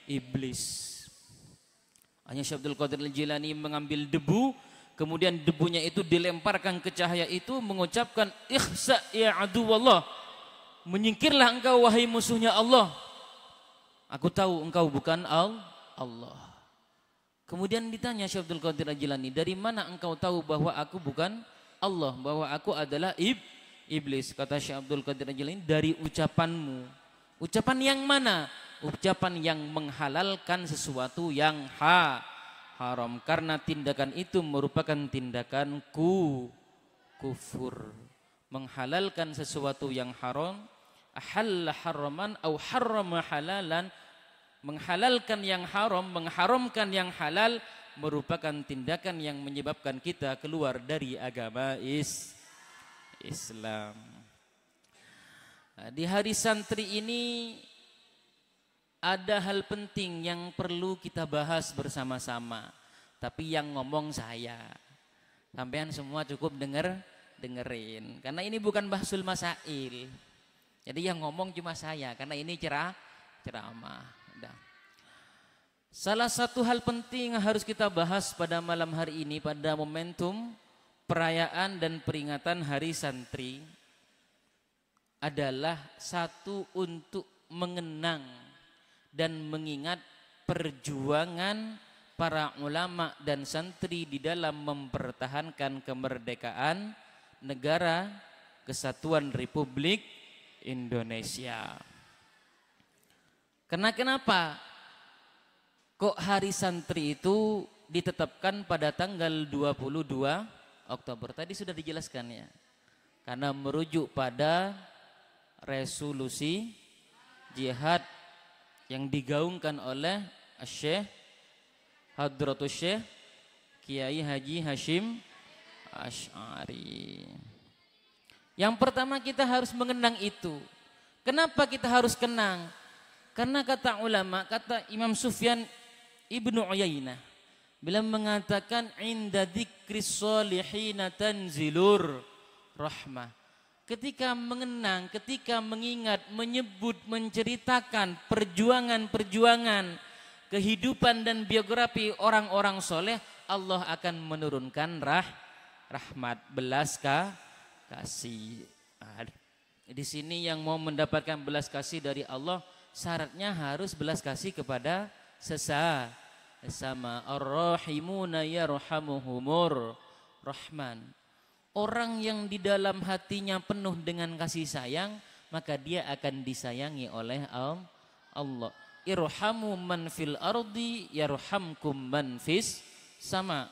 iblis. Hanya Syekh Abdul Qadir Al-Jilani mengambil debu, kemudian debunya itu dilemparkan ke cahaya itu, mengucapkan ikhsa ya aduwallah, menyingkirlah engkau wahai musuhnya Allah. Aku tahu engkau bukan Allah. Kemudian ditanya Syekh Abdul Qadir Al-Jilani, dari mana engkau tahu bahwa aku bukan Allah, bahwa aku adalah iblis? Kata Syekh Abdul Qadir Al-Jilani, dari ucapanmu. Ucapan yang mana? Ucapan yang menghalalkan sesuatu yang haram, karena tindakan itu merupakan tindakan kufur. Menghalalkan sesuatu yang haram, ahalla haraman au harrama halalan, menghalalkan yang haram, mengharamkan yang halal, merupakan tindakan yang menyebabkan kita keluar dari agama Islam. Nah, di hari santri ini ada hal penting yang perlu kita bahas bersama-sama. Tapi yang ngomong saya. Sampean semua cukup dengerin. Karena ini bukan bahsul masail. Jadi yang ngomong cuma saya. Karena ini ceramah. Salah satu hal penting yang harus kita bahas pada malam hari ini pada momentum perayaan dan peringatan Hari Santri adalah satu untuk mengenang dan mengingat perjuangan para ulama dan santri di dalam mempertahankan kemerdekaan negara Kesatuan Republik Indonesia. Kenapa? Kok Hari Santri itu ditetapkan pada tanggal 22 Oktober? Tadi sudah dijelaskan ya. Karena merujuk pada resolusi jihad yang digaungkan oleh Syekh Hadratus Syekh Kiai Haji Hashim Asy'ari. Yang pertama kita harus mengenang itu. Kenapa kita harus kenang? Karena kata ulama, kata Imam Sufyan Ibnu Uyainah, bila mengatakan inda dzikris sholihin tanzilur rahmah. Ketika mengenang, ketika mengingat, menyebut, menceritakan perjuangan-perjuangan kehidupan dan biografi orang-orang soleh, Allah akan menurunkan rahmat, belas kasih. Di sini yang mau mendapatkan belas kasih dari Allah, syaratnya harus belas kasih kepada sesama. Ar-rahimuna yarhamuhumur rahman. Orang yang di dalam hatinya penuh dengan kasih sayang, maka dia akan disayangi oleh Allah. Irhamu man fil ardi yarhamkum man fis sama.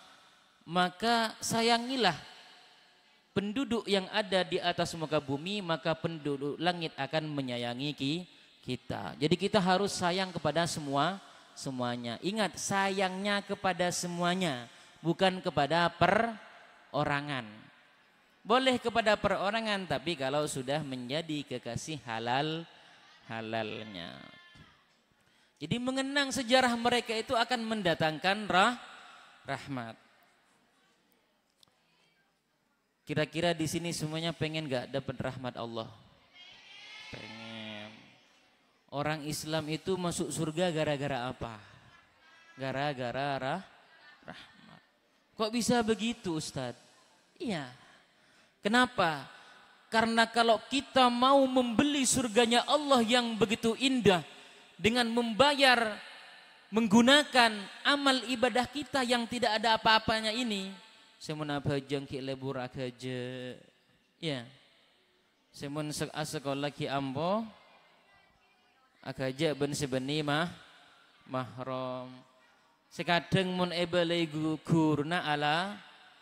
Maka sayangilah penduduk yang ada di atas muka bumi, maka penduduk langit akan menyayangi kita. Jadi kita harus sayang kepada semuanya. Ingat, sayangnya kepada semuanya, bukan kepada perorangan. Boleh kepada perorangan, tapi kalau sudah menjadi kekasih halalnya. Jadi mengenang sejarah mereka itu akan mendatangkan rahmat. Kira-kira di sini semuanya pengen gak dapat rahmat Allah? Pengen. Orang Islam itu masuk surga gara-gara apa? Gara-gara rahmat. Kok bisa begitu, Ustaz? Iya. Kenapa? Karena kalau kita mau membeli surganya Allah yang begitu indah dengan membayar, menggunakan amal ibadah kita yang tidak ada apa-apanya ini, semun abhajeng ki lebur akaje, ya, semun sekolah ki ampo, akaje ben sebeni mahrom, sekadeng mun ebele gurna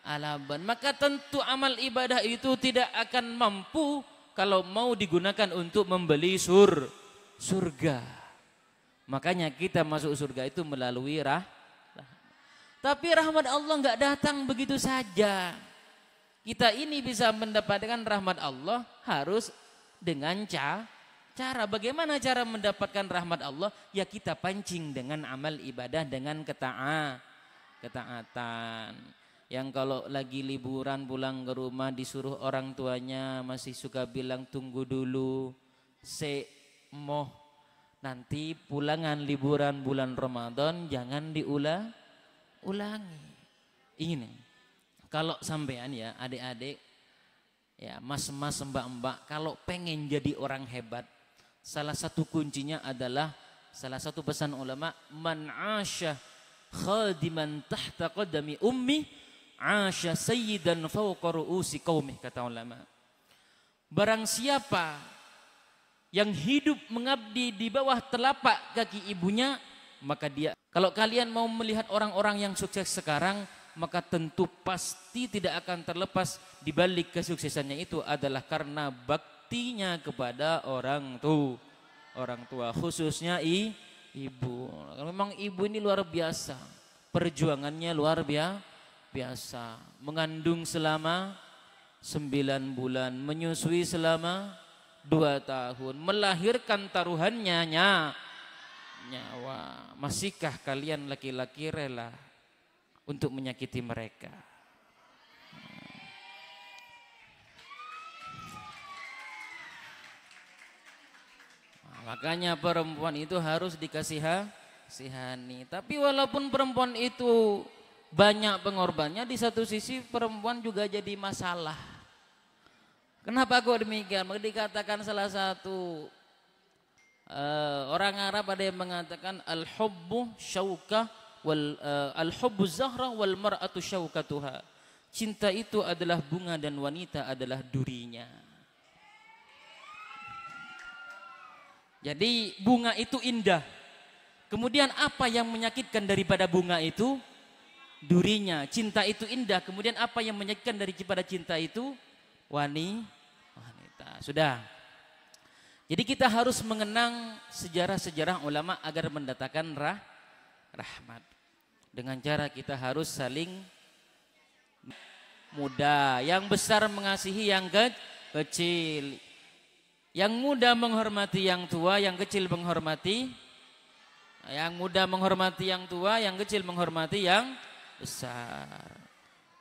alaban, maka tentu amal ibadah itu tidak akan mampu kalau mau digunakan untuk membeli surga. Makanya kita masuk surga itu melalui tapi rahmat Allah nggak datang begitu saja. Kita ini bisa mendapatkan rahmat Allah harus dengan cara. Bagaimana cara mendapatkan rahmat Allah? Ya kita pancing dengan amal ibadah, dengan ketaatan. Yang kalau lagi liburan pulang ke rumah disuruh orang tuanya masih suka bilang tunggu dulu, moh nanti pulangan liburan bulan Ramadan jangan ulangi. Ini kalau sampean ya adik-adik, ya mas-mas, mbak-mbak, kalau pengen jadi orang hebat, salah satu kuncinya adalah, salah satu pesan ulama, man asya khadiman tahta qadami ummi asya sayyidan fawqa ru'usi qaumih, kata ulama. Barang siapa yang hidup mengabdi di bawah telapak kaki ibunya, maka dia, kalau kalian mau melihat orang-orang yang sukses sekarang, maka tentu pasti tidak akan terlepas di balik kesuksesannya itu adalah karena baktinya kepada orang tua, khususnya ibu. Memang ibu ini luar biasa, perjuangannya luar biasa. Mengandung selama 9 bulan, menyusui selama 2 tahun, melahirkan taruhannya nyawa. Masihkah kalian laki-laki rela untuk menyakiti mereka? Makanya perempuan itu harus dikasih kasihani. Tapi walaupun perempuan itu banyak pengorbannya, di satu sisi perempuan juga jadi masalah. Kenapa kok demikian? Maka dikatakan salah satu orang Arab ada yang mengatakan al-hubbu syauka wal al-hubbu zahra wal mar'atu syaukatuha. Cinta itu adalah bunga dan wanita adalah durinya. Jadi bunga itu indah. Kemudian apa yang menyakitkan daripada bunga itu? Durinya. Cinta itu indah. Kemudian apa yang menyakitkan daripada cinta itu? Wanita. Sudah. Jadi kita harus mengenang sejarah-sejarah ulama agar mendatangkan rahmat. Dengan cara kita harus saling muda. Yang besar mengasihi yang kecil. Yang muda menghormati yang tua, yang kecil menghormati. Yang muda menghormati yang tua, yang kecil menghormati yang besar.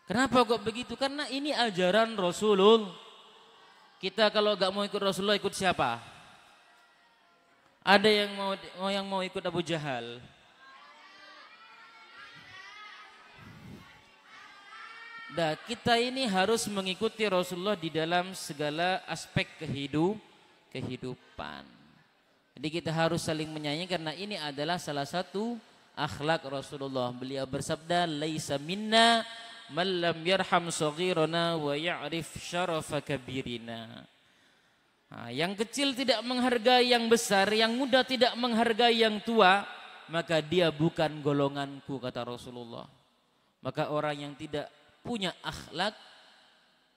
Kenapa kok begitu? Karena ini ajaran Rasulullah. Kita kalau gak mau ikut Rasulullah, ikut siapa? Ada yang mau ikut Abu Jahal. Nah, kita ini harus mengikuti Rasulullah di dalam segala aspek kehidupan. Jadi kita harus saling menyayangi karena ini adalah salah satu akhlak Rasulullah. Beliau bersabda, "Laisa minna man lam yarham saghirana wa ya'rif syarafa kabirina." Nah, yang kecil tidak menghargai yang besar, yang muda tidak menghargai yang tua, maka dia bukan golonganku, kata Rasulullah. Maka orang yang tidak punya akhlak,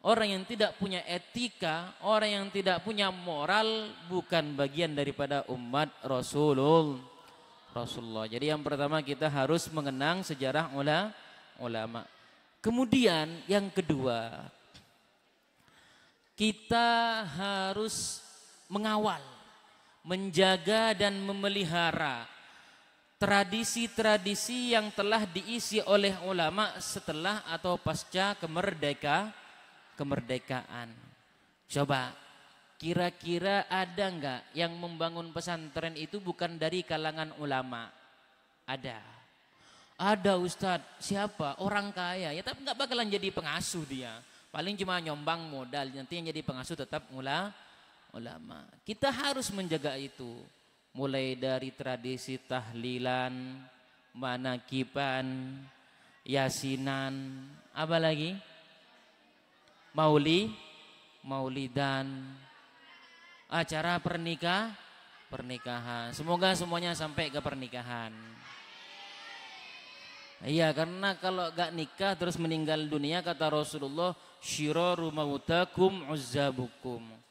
orang yang tidak punya etika, orang yang tidak punya moral bukan bagian daripada umat Rasulullah. Jadi yang pertama kita harus mengenang sejarah ulama. Kemudian yang kedua, kita harus mengawal, menjaga dan memelihara tradisi-tradisi yang telah diisi oleh ulama setelah atau pasca kemerdekaan. Coba, kira-kira ada enggak yang membangun pesantren itu bukan dari kalangan ulama? Ada. Ada Ustadz, siapa? Orang kaya. Ya tapi enggak bakalan jadi pengasuh dia. Paling cuma nyombang modal, nanti yang jadi pengasuh tetap ulama. Kita harus menjaga itu. Mulai dari tradisi tahlilan, manakiban, yasinan, apa lagi? Maulidan, acara pernikahan. Semoga semuanya sampai ke pernikahan. Iya, karena kalau gak nikah terus meninggal dunia, kata Rasulullah, syiraru mautakum uzzabukum.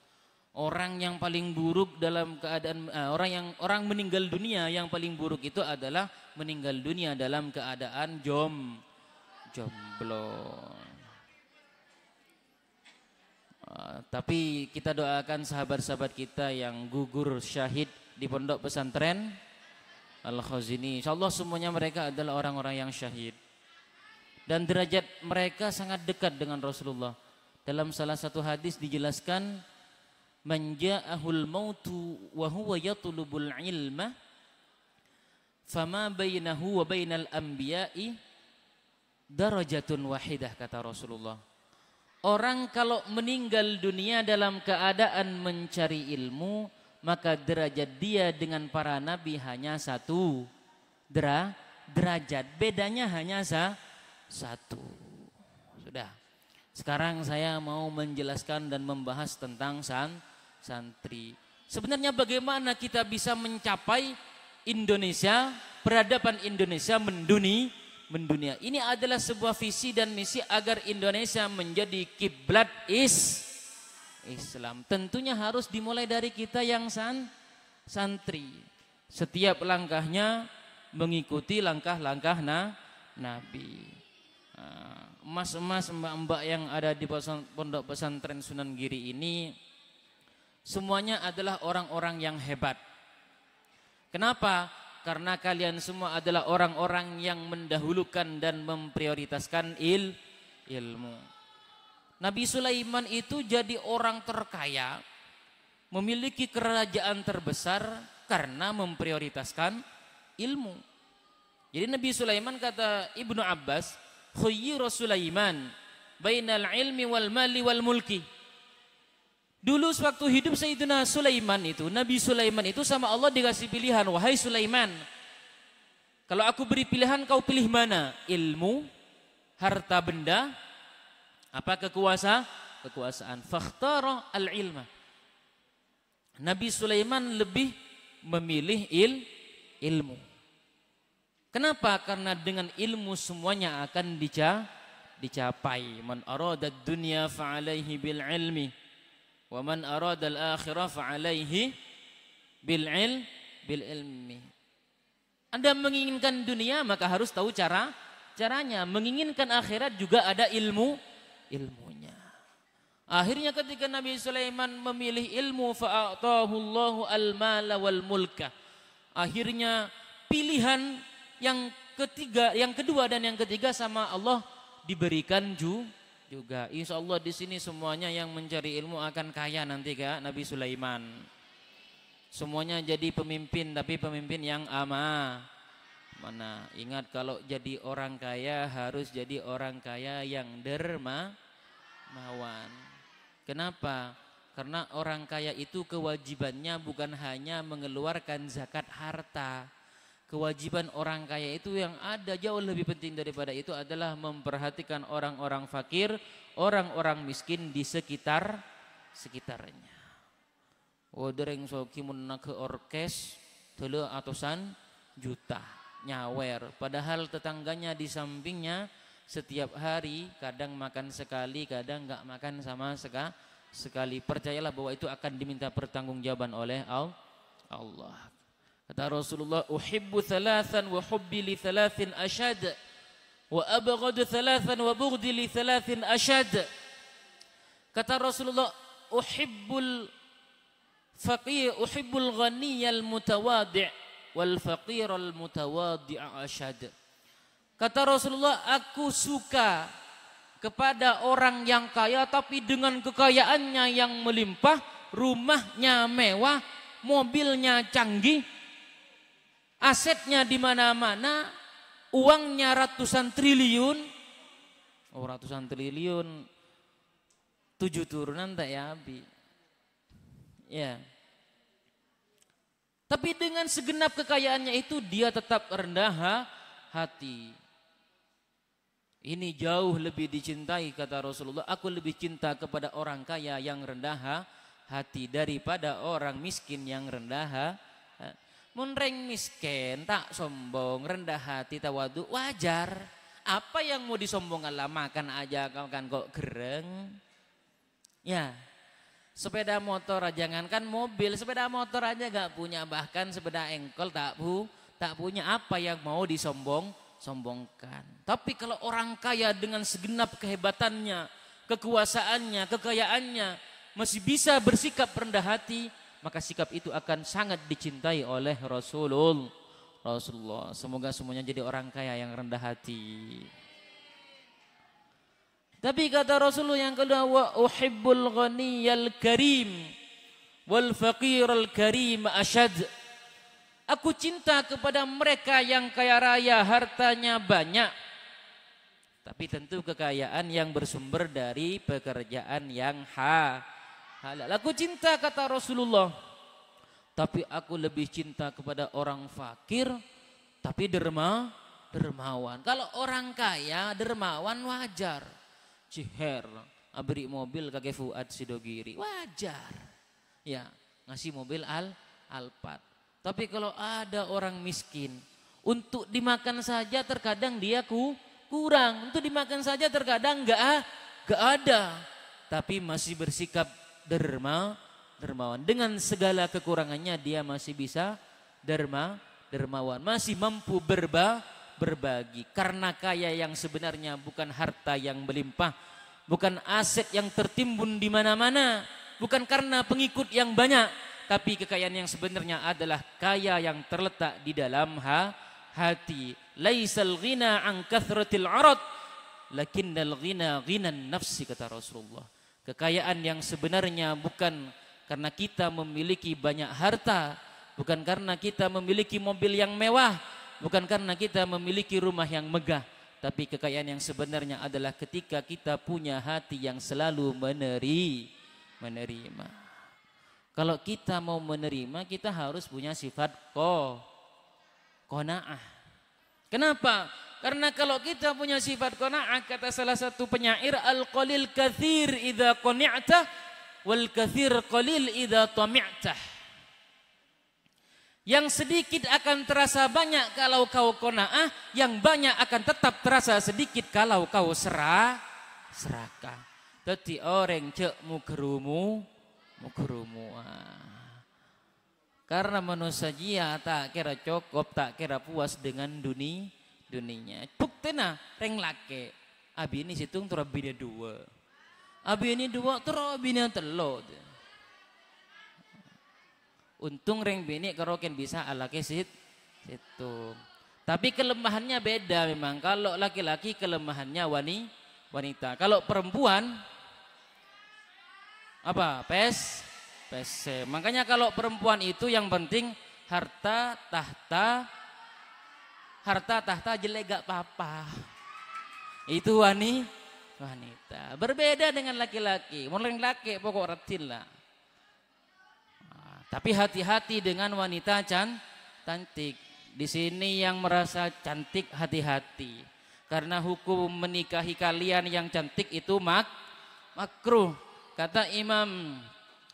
Orang yang paling buruk dalam keadaan orang meninggal dunia yang paling buruk itu adalah meninggal dunia dalam keadaan jomblo. Tapi kita doakan sahabat-sahabat kita yang gugur syahid di pondok pesantren Al-Khazini. Insyaallah semuanya mereka adalah orang-orang yang syahid. Dan derajat mereka sangat dekat dengan Rasulullah. Dalam salah satu hadis dijelaskan, man ja'ahul mautu wa huwa yatlubul ilma fama bainahu wa bainal anbiya'i darajatun wahidah, kata Rasulullah. Orang kalau meninggal dunia dalam keadaan mencari ilmu, maka derajat dia dengan para nabi hanya satu derajat. Bedanya hanya satu. Sudah. Sekarang saya mau menjelaskan dan membahas tentang santri. Sebenarnya bagaimana kita bisa mencapai Indonesia, peradaban Indonesia mendunia. Ini adalah sebuah visi dan misi agar Indonesia menjadi kiblat Islam. Tentunya harus dimulai dari kita yang santri. Setiap langkahnya mengikuti langkah-langkah Nabi. Mas-mas, mbak-mbak yang ada di pondok pesantren Sunan Giri ini semuanya adalah orang-orang yang hebat. Kenapa? Karena kalian semua adalah orang-orang yang mendahulukan dan memprioritaskan ilmu. Nabi Sulaiman itu jadi orang terkaya, memiliki kerajaan terbesar karena memprioritaskan ilmu. Jadi Nabi Sulaiman kata Ibnu Abbas, khuyira Sulaiman bainal ilmi wal mali wal mulki. Dulu sewaktu hidup Sayyidina Sulaiman itu, Nabi Sulaiman itu sama Allah dikasih pilihan, wahai Sulaiman, kalau aku beri pilihan kau pilih mana? Ilmu, harta benda, apa kekuasaan. Fakhtara al-ilma. Nabi Sulaiman lebih memilih ilmu. Kenapa? Karena dengan ilmu semuanya akan dicapai. Man arada dunya fa'alaihi bil ilmi wa man arada al-akhirah fa'alaihi bil ilmi. Anda menginginkan dunia maka harus tahu caranya. Menginginkan akhirat juga ada ilmunya. Akhirnya ketika Nabi Sulaiman memilih ilmu, fa'atahu Allahu al-mala wal mulka. Akhirnya pilihan yang kedua dan yang ketiga sama Allah diberikan juga. Insya Allah di sini semuanya yang mencari ilmu akan kaya nanti kayak Nabi Sulaiman. Semuanya jadi pemimpin, tapi pemimpin yang mana? Ingat kalau jadi orang kaya harus jadi orang kaya yang dermawan. Kenapa? Karena orang kaya itu kewajibannya bukan hanya mengeluarkan zakat harta. Kewajiban orang kaya itu yang ada jauh lebih penting daripada itu adalah memperhatikan orang-orang fakir, orang-orang miskin di sekitarnya. Dereng soki mun ke orkes teu atusan juta nyawer, padahal tetangganya di sampingnya setiap hari kadang makan sekali, kadang enggak makan sama sekali. Percayalah bahwa itu akan diminta pertanggungjawaban oleh Allah. Kata Rasulullah, uhibbu thalathan wa hubbi li thalathin ashad wa abghadu thalathan wa bughdi li thalathin ashad. Kata Rasulullah, uhibbul ghaniyal mutawadi' wal faqiral mutawadi'a ashad. Kata Rasulullah, aku suka kepada orang yang kaya tapi dengan kekayaannya yang melimpah, rumahnya mewah, mobilnya canggih, asetnya di mana-mana, uangnya ratusan triliun. Ratusan triliun 7 turunan tak ya Abi. Ya. Tapi dengan segenap kekayaannya itu dia tetap rendah hati. Ini jauh lebih dicintai kata Rasulullah. Aku lebih cinta kepada orang kaya yang rendah hati daripada orang miskin yang rendah hati. Munreng miskin, tak sombong, rendah hati, tawadu, wajar. Apa yang mau disombongkan lah, makan aja kan kok gereng. Ya, sepeda motor aja, jangankan mobil, sepeda motor aja gak punya, bahkan sepeda engkol tak punya, apa yang mau disombongkan. Tapi kalau orang kaya dengan segenap kehebatannya, kekuasaannya, kekayaannya, masih bisa bersikap rendah hati, maka sikap itu akan sangat dicintai oleh Rasulullah. Semoga semuanya jadi orang kaya yang rendah hati. Tapi kata Rasulullah yang kedua, wa uhibbul ghaniyal karim wal faqiral karim ashad. Aku cinta kepada mereka yang kaya raya, hartanya banyak. Tapi tentu kekayaan yang bersumber dari pekerjaan yang halal. Aku cinta kata Rasulullah. Tapi aku lebih cinta kepada orang fakir tapi dermawan. Kalau orang kaya dermawan wajar. Ciher abri mobil kakek Fuad Sidogiri wajar. Ya, ngasih mobil Alphard. Tapi kalau ada orang miskin, untuk dimakan saja terkadang dia kurang. Untuk dimakan saja terkadang enggak ada. Tapi masih bersikap dermawan. Dengan segala kekurangannya dia masih bisa dermawan. Masih mampu berbagi. Karena kaya yang sebenarnya bukan harta yang melimpah. Bukan aset yang tertimbun di mana-mana. Bukan karena pengikut yang banyak. Tapi kekayaan yang sebenarnya adalah kaya yang terletak di dalam hati. Laisal ghina an kathratil arad. Lakinnal ghina ghinan nafsi kata Rasulullah. Kekayaan yang sebenarnya bukan karena kita memiliki banyak harta. Bukan karena kita memiliki mobil yang mewah. Bukan karena kita memiliki rumah yang megah, tapi kekayaan yang sebenarnya adalah ketika kita punya hati yang selalu menerima. Kalau kita mau menerima, kita harus punya sifat qanaah. Kenapa? Karena kalau kita punya sifat qanaah, kata salah satu penyair, al-qalil kathir idza qani'ta wal kathir qalil idza tami'ta. Yang sedikit akan terasa banyak kalau kau qanaah, yang banyak akan tetap terasa sedikit kalau kau serakah. Teti orang cek mukerumu. Karena manusia jia tak kira cukup, tak kira puas dengan dunianya. Buktena reng lake. Abi ini situng tur abine dua. Abi ini dua tur abine telo. Untung reng bini karoken bisa alake situ. Tapi kelemahannya beda memang. Kalau laki-laki kelemahannya wanita. Kalau perempuan apa? PC. Makanya kalau perempuan itu yang penting harta tahta jelek gak apa-apa. Itu wanita. Berbeda dengan laki-laki. Mulai laki pokok retin lah. Tapi hati-hati dengan wanita cantik. Di sini yang merasa cantik hati-hati. Karena hukum menikahi kalian yang cantik itu makruh. Kata Imam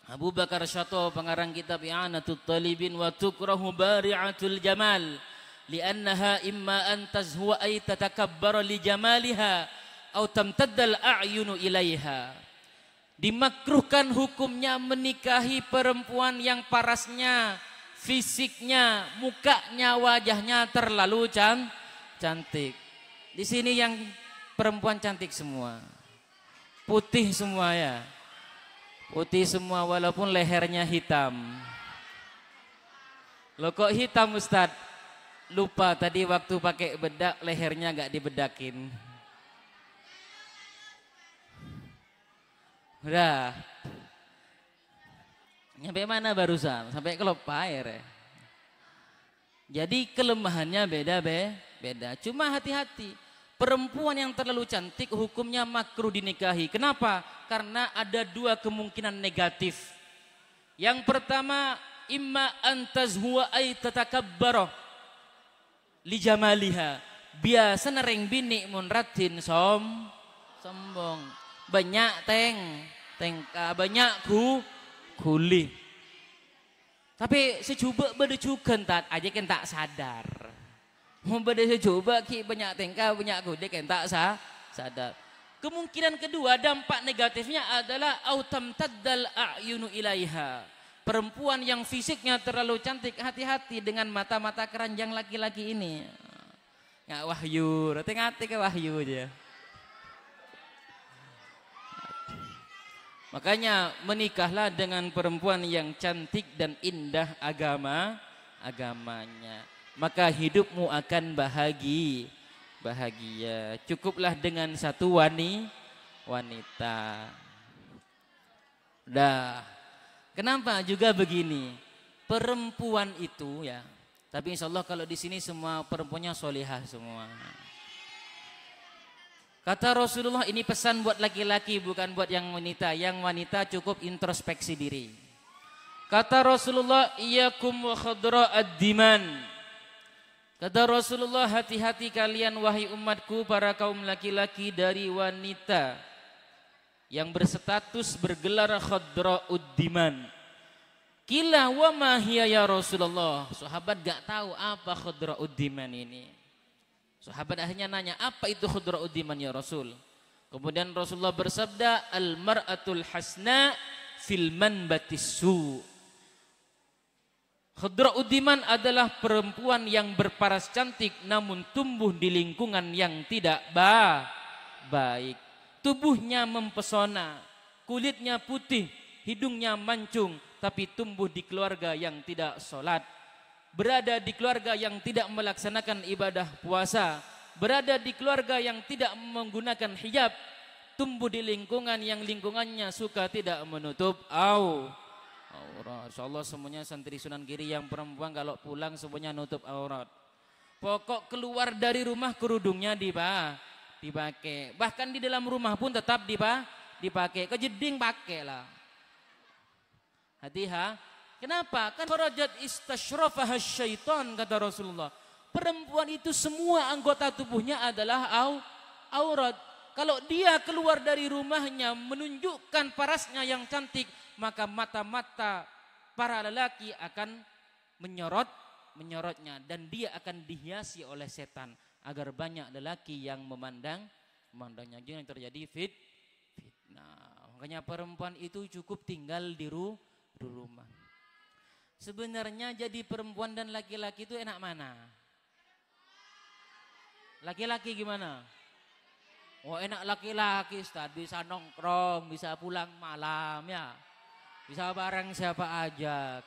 Abu Bakar Syato pengarang kitab I'anatul Talibin wa tukrahu bari'atul jamal li'annaha imma an tazhuwa ay tatakabbara li jamaliha aw tamtaddal a'yunu ilaiha. Dimakruhkan hukumnya menikahi perempuan yang parasnya, fisiknya, mukanya, wajahnya terlalu cantik. Di sini yang perempuan cantik semua. Putih semua ya. Putih semua walaupun lehernya hitam. Loh kok hitam Ustaz? Lupa tadi waktu pakai bedak lehernya gak dibedakin. Udah. Nyampe mana barusan? Sampai kelop air ya. Jadi kelemahannya beda. Cuma hati-hati. Perempuan yang terlalu cantik hukumnya makruh dinikahi. Kenapa? Karena ada dua kemungkinan negatif. Yang pertama, imma antazhuwa ay tatakabbara li jamaliha. Biasa nereng bini mun ratin sombong. Banyak tengka banyak kuli. Tapi secoba berdecukan tak aja kan tak sadar. Mau berdecoba ki banyak tengka banyak kuli kan tak sadar. Kemungkinan kedua dampak negatifnya adalah autam taddal a'yunu ilaiha. Perempuan yang fisiknya terlalu cantik, hati-hati dengan mata-mata keranjang laki-laki ini. Nggak wahyu, hati-hati ke wahyu aja. Makanya menikahlah dengan perempuan yang cantik dan indah agamanya. Maka hidupmu akan bahagia. Cukuplah dengan satu wanita. Dah. Kenapa juga begini? Perempuan itu ya. Tapi insya Allah kalau di sini semua perempuannya solihah semua. Kata Rasulullah ini pesan buat laki-laki bukan buat yang wanita. Yang wanita cukup introspeksi diri. Kata Rasulullah, iyakum wa khadra'ad diman. Kata Rasulullah, hati-hati kalian wahai umatku para kaum laki-laki dari wanita yang berstatus bergelar khadra'ud diman. Kila wa ma hiya ya Rasulullah. Sahabat gak tahu apa khadra'ud diman ini. Sahabat akhirnya nanya, apa itu khadra'ud diman ya Rasul? Kemudian Rasulullah bersabda, al-mar'atul hasna fil manbatis su. Khadra'ud diman adalah perempuan yang berparas cantik namun tumbuh di lingkungan yang tidak baik. Tubuhnya mempesona, kulitnya putih, hidungnya mancung, tapi tumbuh di keluarga yang tidak sholat. Berada di keluarga yang tidak melaksanakan ibadah puasa. Berada di keluarga yang tidak menggunakan hijab. Tumbuh di lingkungan yang lingkungannya suka tidak menutup aurat. Insyaallah semuanya santri Sunan Giri yang perempuan kalau pulang semuanya nutup aurat. Pokok keluar dari rumah kerudungnya dipakai. Bahkan di dalam rumah pun tetap dipakai. Kejeding pakailah. Hati-hati. Kenapa? Kan kharajat istashrafaha syaitan kata Rasulullah. Perempuan itu semua anggota tubuhnya adalah aurat. Kalau dia keluar dari rumahnya menunjukkan parasnya yang cantik, maka mata-mata para lelaki akan menyorotnya dan dia akan dihiasi oleh setan agar banyak lelaki yang memandangnya. Jangan terjadi fitnah. Makanya perempuan itu cukup tinggal di rumah. Sebenarnya jadi perempuan dan laki-laki itu enak mana? Laki-laki gimana? Oh enak laki-laki Ustaz, bisa nongkrong, bisa pulang malam ya. Bisa bareng siapa ajak.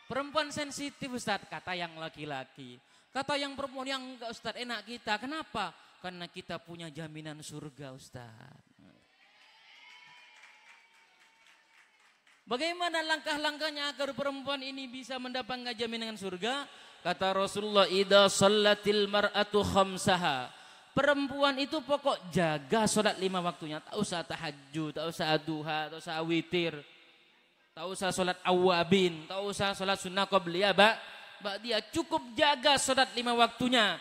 Perempuan sensitif Ustaz, kata yang laki-laki. Kata yang perempuan yang enggak Ustaz, enak kita. Kenapa? Karena kita punya jaminan surga Ustaz. Bagaimana langkah-langkahnya agar perempuan ini bisa mendapatkan jaminan surga? Kata Rasulullah, idza shallatil mar'atu khamsaha. Perempuan itu pokok jaga sholat 5 waktunya. Tak usah tahajud, tak usah duha, tak usah witir, tak usah sholat awabin, tak usah sholat sunnah qabliyah. Dia cukup jaga sholat 5 waktunya.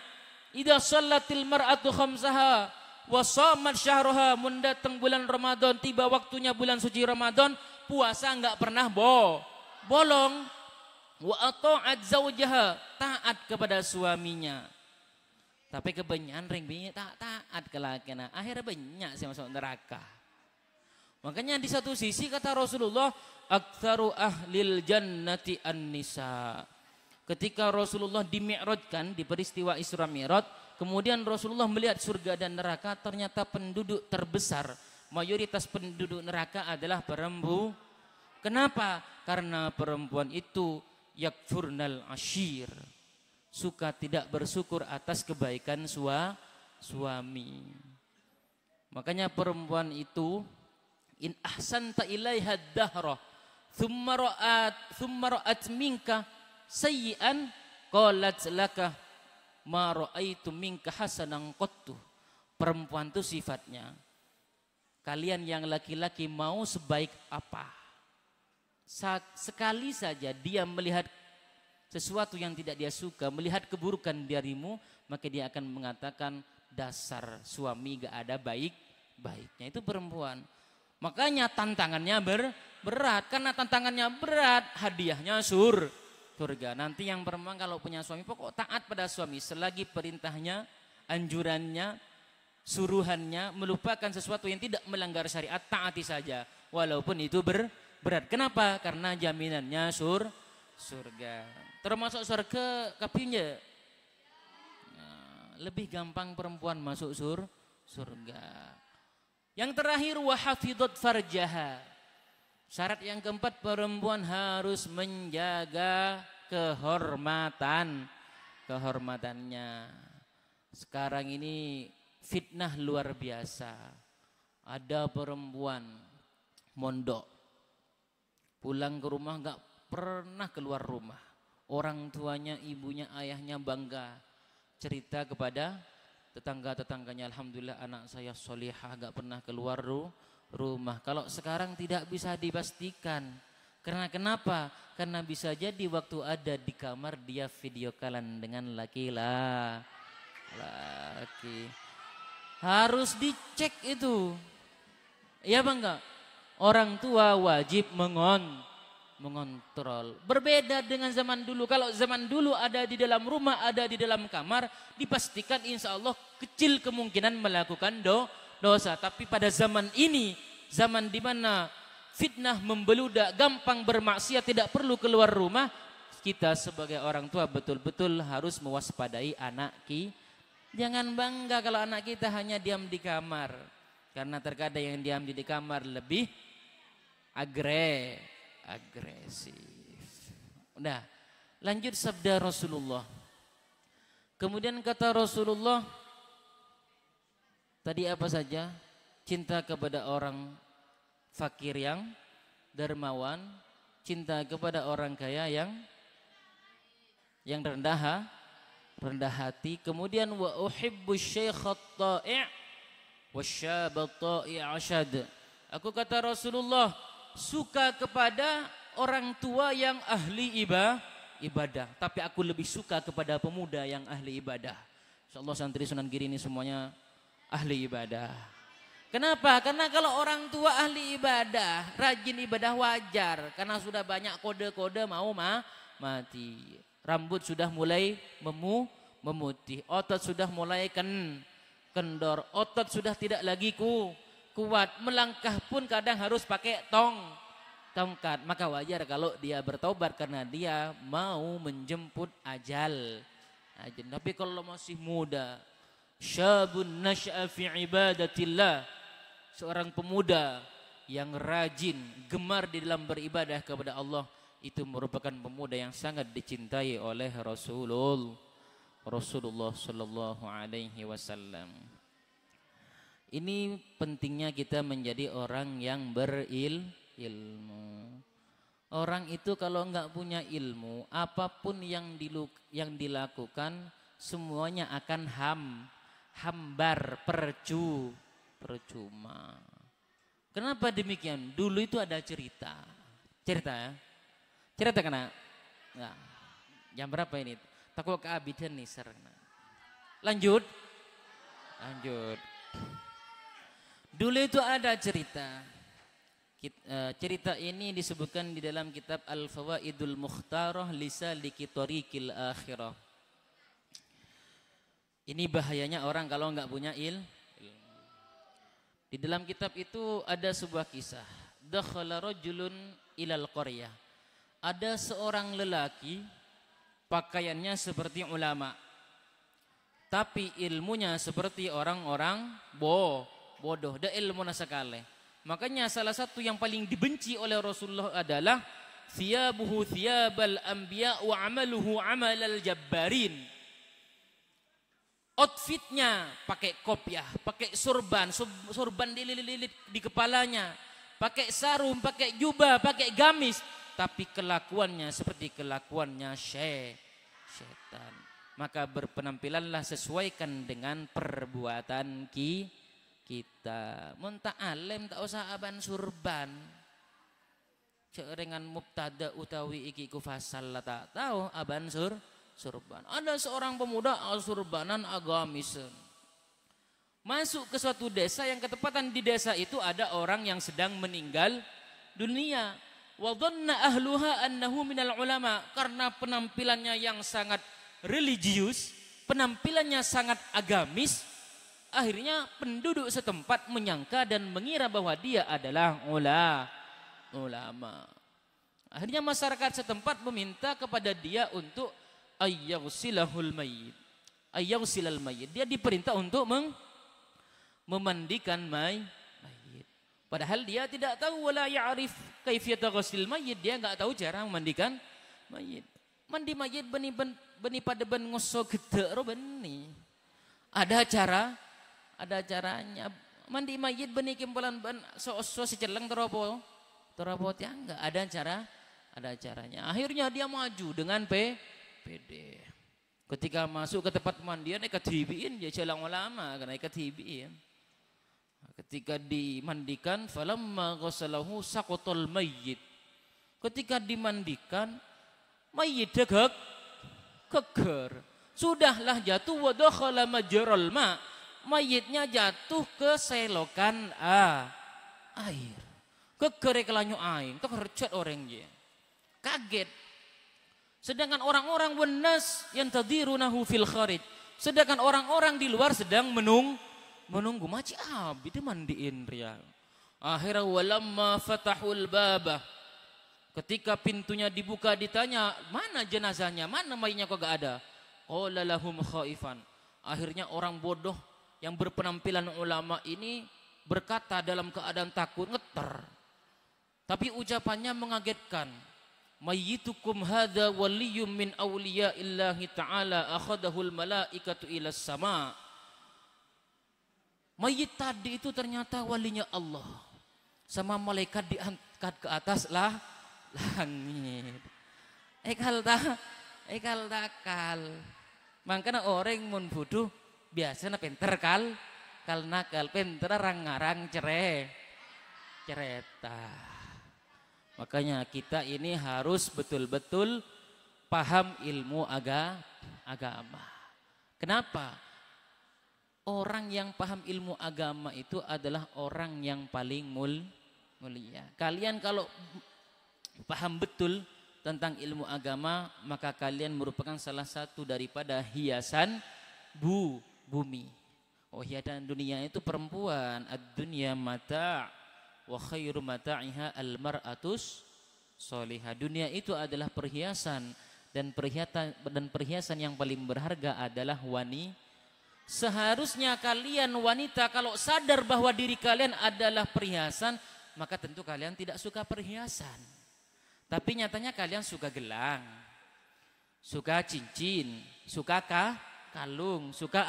Idza sholatil mar'atu khamsaha wa shamat syahraha, mendatang bulan Ramadan, tiba waktunya bulan suci Ramadan, puasa enggak pernah bolong. Wa ata'at zaujaha, taat kepada suaminya. Tapi kebanyakan ring bingi taat ke laki, akhirnya banyak sih masuk neraka. Makanya di satu sisi kata Rasulullah, aktsaru ahlil jannati an-nisa. Ketika Rasulullah dimi'rajkan di peristiwa Isra Mi'raj, kemudian Rasulullah melihat surga dan neraka, ternyata penduduk terbesar, mayoritas penduduk neraka adalah perempuan. Kenapa? Karena perempuan itu yakfurnal ashir, suka tidak bersyukur atas kebaikan suami. Makanya perempuan itu in ahsanta ilaiha dahra thumma ra'at minka sayyi'an qalat laka ma ra'aitu minka hasanan qattu. Perempuan itu sifatnya, kalian yang laki-laki mau sebaik apa, sekali saja dia melihat sesuatu yang tidak dia suka, melihat keburukan darimu, maka dia akan mengatakan dasar suami gak ada baiknya. Itu perempuan. Makanya tantangannya berat. Karena tantangannya berat, hadiahnya surga. Nanti yang perempuan kalau punya suami, pokok taat pada suami. Selagi perintahnya, anjurannya, suruhannya, melupakan sesuatu yang tidak melanggar syariat, taati saja. Walaupun itu berat. Kenapa? Karena jaminannya surga. Termasuk surga kapinya. Lebih gampang perempuan masuk surga. Yang terakhir wahafidhat farjaha. Syarat yang keempat, perempuan harus menjaga kehormatannya. Sekarang ini fitnah luar biasa. Ada perempuan mondok, pulang ke rumah enggak pernah keluar rumah. Orang tuanya, ibunya, ayahnya bangga cerita kepada tetangga-tetangganya, alhamdulillah anak saya solihah, gak pernah keluar rumah. Kalau sekarang tidak bisa dipastikan. Karena kenapa? Karena bisa jadi waktu ada di kamar dia video callan dengan laki. Harus dicek itu. Iya bang enggak? Orang tua wajib mengontrol. Berbeda dengan zaman dulu. Kalau zaman dulu ada di dalam rumah, ada di dalam kamar, dipastikan insya Allah kecil kemungkinan melakukan dosa. Tapi pada zaman ini, zaman di mana fitnah membeludak, gampang bermaksiat, tidak perlu keluar rumah, kita sebagai orang tua betul-betul harus mewaspadai anak kita. Jangan bangga kalau anak kita hanya diam di kamar. Karena terkadang yang diam di kamar lebih agresif. Udah, lanjut sabda Rasulullah. Kemudian kata Rasulullah, tadi apa saja? Cinta kepada orang fakir yang dermawan, cinta kepada orang kaya yang rendah rendah hati. Kemudian wa uhibbu syaikhat ta'i' wasyabat ta'i' asyad. Aku kata Rasulullah suka kepada orang tua yang ahli ibadah, tapi aku lebih suka kepada pemuda yang ahli ibadah. Insyaallah santri Sunan Giri ini semuanya ahli ibadah. Kenapa? Karena kalau orang tua ahli ibadah, rajin ibadah wajar, karena sudah banyak kode-kode mau mati. Rambut sudah mulai memutih, otot sudah mulai kendor, otot sudah tidak lagi kuat, melangkah pun kadang harus pakai tongkat. Maka wajar kalau dia bertobat karena dia mau menjemput ajal. Tapi kalau masih muda, syabun nasya'a fi ibadatillah, seorang pemuda yang rajin, gemar di dalam beribadah kepada Allah, itu merupakan pemuda yang sangat dicintai oleh Rasulullah sallallahu alaihi wasallam. Ini pentingnya kita menjadi orang yang berilmu. Orang itu kalau enggak punya ilmu, apapun yang dilakukan semuanya akan hambar, percuma. Kenapa demikian? Dulu itu ada cerita ya. Cerita kena? Enggak. Jam berapa ini? Takut keabidan nih serna. Lanjut. Dulu itu ada cerita. Cerita ini disebutkan di dalam kitab Al-Fawaidul Mukhtarah Lisaliki Thariqil Akhirah. Ini bahayanya orang kalau enggak punya ilmu. Di dalam kitab itu ada sebuah kisah. Dakhala rajulun ilal qaryah. Ada seorang lelaki pakaiannya seperti ulama, tapi ilmunya seperti orang-orang bodoh, da ilmu sekali. Makanya salah satu yang paling dibenci oleh Rasulullah adalah thiyabuhu thiyabal anbiya wa amaluhu amalal jabbarin. Outfitnya pakai kopiah, pakai sorban dililit di kepalanya, pakai sarung, pakai jubah, pakai gamis, tapi kelakuannya seperti kelakuannya setan. Maka berpenampilanlah sesuaikan dengan perbuatan kita. Mun tak alim tak usah aban surban. Cerengan mubtada utawi iki ku fasal tak tahu aban surban. Ada seorang pemuda surbanan agamis. Masuk ke suatu desa yang ketepatan di desa itu ada orang yang sedang meninggal dunia. Wa dhanna ahluha annahu minal ulama, karena penampilannya yang sangat religius, penampilannya sangat agamis. Akhirnya penduduk setempat menyangka dan mengira bahwa dia adalah ulama. Akhirnya masyarakat setempat meminta kepada dia untuk ayyagsilahul mayyit. Ayyagsilal mayyit. Dia diperintah untuk memandikan mayit. Padahal dia tidak tahu wala ya'rif kaifiyata ghusl mayyit. Dia enggak tahu cara memandikan mayit. Mandi mayit beni pada ben ngoso gede ro beni. Ada caranya. Mandi mayit beni kimpolan ben so si celeng teropo tiang enggak ada caranya. Akhirnya dia maju dengan PD. Ketika masuk ke tempat pemandian ketibiin dia celang ulama karena ketibiin. Ketika dimandikan falamma ghasalahu saqatal mayyit. Ketika dimandikan mayit keker. Sudahlah jatuh wa dakhala majral ma. Mayitnya jatuh ke selokan air. Keker kelanyu air, kekercot orangnya. Kaget. Sedangkan orang-orang wenas yang tadirunahu fil kharij. Sedangkan orang-orang di luar sedang menunggu maci abi dia mandiin ria. Akhirnya walamma fatahul babah. Ketika pintunya dibuka ditanya, mana jenazahnya, mana mayitnya kok gak ada. Qala lahum khaifan. Akhirnya orang bodoh yang berpenampilan ulama ini berkata dalam keadaan takut, ngeter. Tapi ucapannya mengagetkan. Mayyitukum hadza waliyyun min awliyaillahi ta'ala akhadahul malaikatu ilas sama. Mayit tadi itu ternyata walinya Allah. Sama malaikat diangkat ke atas langit. Ekal takal. Makanya orang mun bodoh biasanya pinter kal nakal, pinter ngarang cerita. Makanya kita ini harus betul-betul paham ilmu agama. Kenapa? Orang yang paham ilmu agama itu adalah orang yang paling mulia. Kalian kalau paham betul tentang ilmu agama, maka kalian merupakan salah satu daripada hiasan bumi. Oh, hiasan dunia itu perempuan. Ad-dunya mata' wa khairu mata'iha al-mar'atus solihah. Dunia itu adalah perhiasan dan perhiasan yang paling berharga adalah wanita. Seharusnya kalian wanita kalau sadar bahwa diri kalian adalah perhiasan, maka tentu kalian tidak suka perhiasan. Tapi nyatanya kalian suka gelang, suka cincin, suka kalung, suka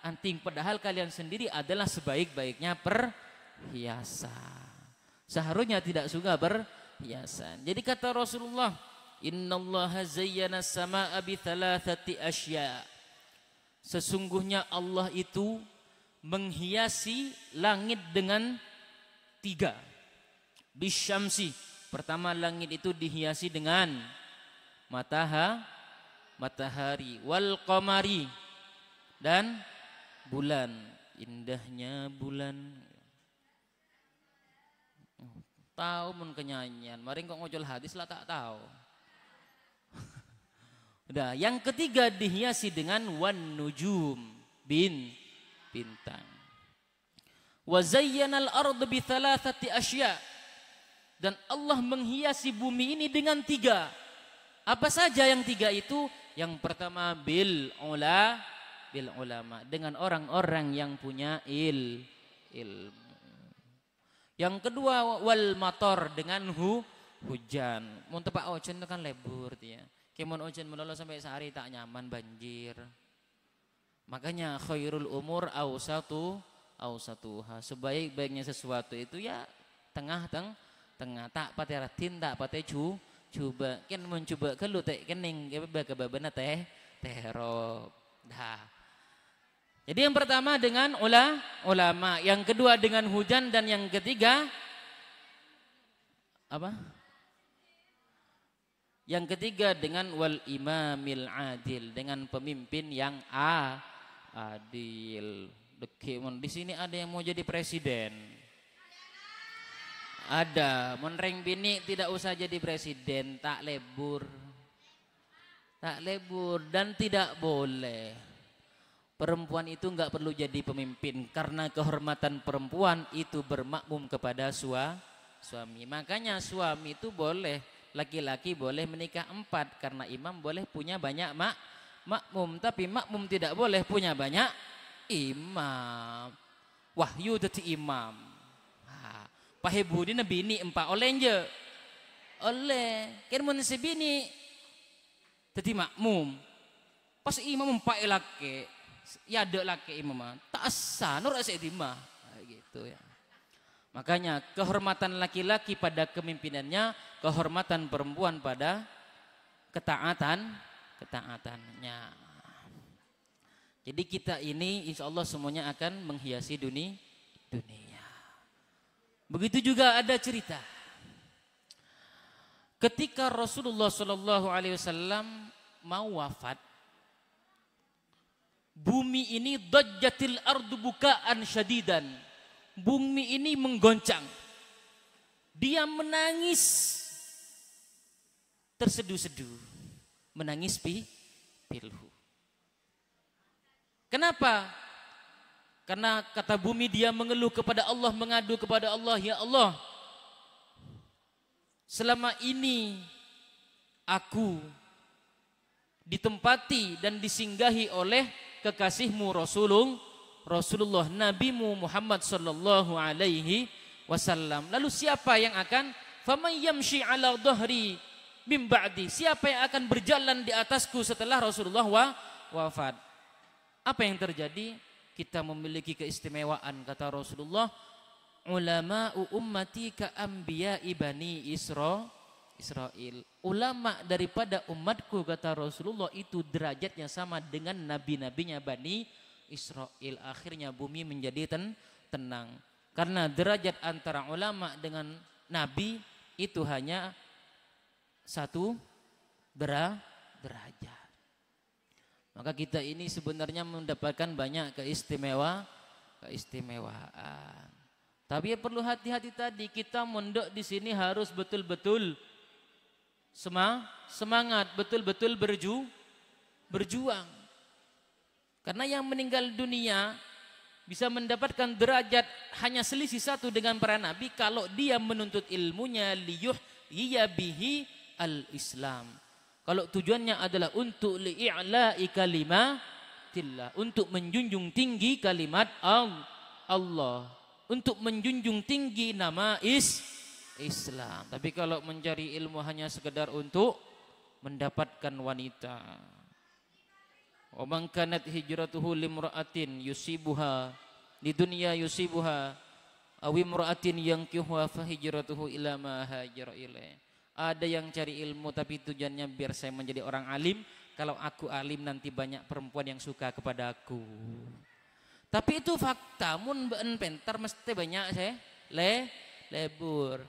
anting. Padahal kalian sendiri adalah sebaik-baiknya perhiasan. Seharusnya tidak suka perhiasan. Jadi kata Rasulullah, innallaha zayyana as-samaa'a bi thalathati asya'. Sesungguhnya Allah itu menghiasi langit dengan 3. Bisyamsi. Pertama, langit itu dihiasi dengan matahari, wal qamari, dan bulan. Indahnya bulan. Tahu mun kenyanyian, mari kok ngocol hadis lah tak tahu. Udah, yang ketiga dihiasi dengan wan nujum, bintang. Wa zayyanal ardu bi thalathati asya'. Dan Allah menghiasi bumi ini dengan 3. Apa saja yang 3 itu? Yang pertama bil ulama, dengan orang-orang yang punya ilmu. Yang kedua wal mator, dengan hujan. Mun tepak ojen itu kan lebur dia. Kemun ojen melolo sampai sehari tak nyaman, banjir. Makanya khairul umur awsatuha. Sebaik-baiknya sesuatu itu ya tengah. Tak pate ratin, tak pate coba. Kan mencoba kelu teh kening kebabana teh rob. Dah. Jadi yang pertama dengan ulama, yang kedua dengan hujan, dan yang ketiga apa? Yang ketiga dengan wal imamil adil, dengan pemimpin yang adil. Di sini ada yang mau jadi presiden. Ada, menreng bini tidak usah jadi presiden, tak lebur dan tidak boleh. Perempuan itu enggak perlu jadi pemimpin karena kehormatan perempuan itu bermakmum kepada suami. Makanya suami itu boleh, laki-laki boleh menikah 4 karena imam boleh punya banyak makmum, tapi makmum tidak boleh punya banyak imam. Wahyu dadi imam. Pahebudi na bini 4 oleh je. Oleh. Kan mun si bini dadi makmum. Pas imam 4 laki, ya ada laki imam. Tak asa nur asa imam. Gitu ya. Makanya kehormatan laki-laki pada kemimpinannya, kehormatan perempuan pada ketaatannya. Jadi kita ini insya Allah semuanya akan menghiasi dunia. Begitu juga ada cerita. Ketika Rasulullah SAW mau wafat, bumi ini dajjatil ardu bukaan syadidan. Bumi ini menggoncang. Dia menangis terseduh-seduh. Menangis pilhu. Kenapa? Karena kata bumi dia mengeluh kepada Allah, mengadu kepada Allah, ya Allah, selama ini aku ditempati dan disinggahi oleh kekasihmu Rasulullah Nabimu Muhammad sallallahu alaihi wasallam. Lalu siapa yang akan faman yamshi ala dhahri min ba'di? Siapa yang akan berjalan di atasku setelah Rasulullah wafat? Apa yang terjadi? Kita memiliki keistimewaan, kata Rasulullah, ulama'u ummati ka anbiya'i bani Israel. Ulama daripada umatku kata Rasulullah itu derajatnya sama dengan nabi-nabinya Bani Israel. Akhirnya bumi menjadi tenang. Karena derajat antara ulama dengan nabi itu hanya satu derajat. Maka kita ini sebenarnya mendapatkan banyak keistimewaan. Tapi ya perlu hati-hati tadi, kita mondok di sini harus betul-betul semangat, betul-betul berjuang. Karena yang meninggal dunia bisa mendapatkan derajat hanya selisih satu dengan para nabi kalau dia menuntut ilmunya liyuhyiya bihi al-Islam. Kalau tujuannya adalah untuk li'i'la'i kalimatillah, untuk menjunjung tinggi kalimat Allah, untuk menjunjung tinggi nama Islam. Tapi kalau mencari ilmu hanya sekedar untuk mendapatkan wanita. Wa man kanat hijratuhu limra'atin yusibuha di dunya yusibuha aw imra'atin yankihuha fa hijratuhu ila ma hajara ilaih. Ada yang cari ilmu tapi tujuannya biar saya menjadi orang alim. Kalau aku alim nanti banyak perempuan yang suka kepada aku. Tapi itu fakta. Mun beun pentar mesti banyak saya lebur.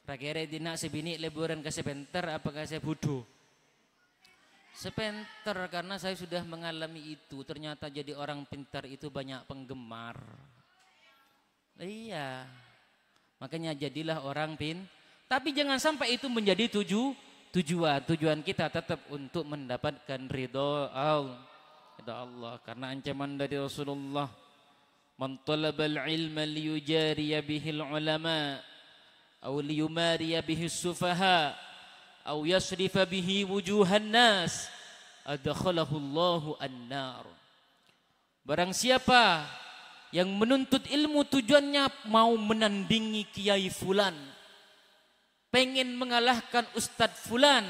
Rakere dina sebini leburan ke sepenter apakah saya bodoh? Sepenter karena saya sudah mengalami itu. Ternyata jadi orang pintar itu banyak penggemar. Iya. Makanya jadilah orang tapi jangan sampai itu menjadi tujuan. Tujuan kita tetap untuk mendapatkan ridho Allah. Karena ancaman dari Rasulullah, man talabal ilma liyujariya bihil ulama aw liyumariya bihis sufaha aw yasrifa bihi wujuhan nas adkhalahu Allahu an-nar. Barang siapa yang menuntut ilmu tujuannya mau menandingi kiai fulan, pengen mengalahkan Ustadz fulan,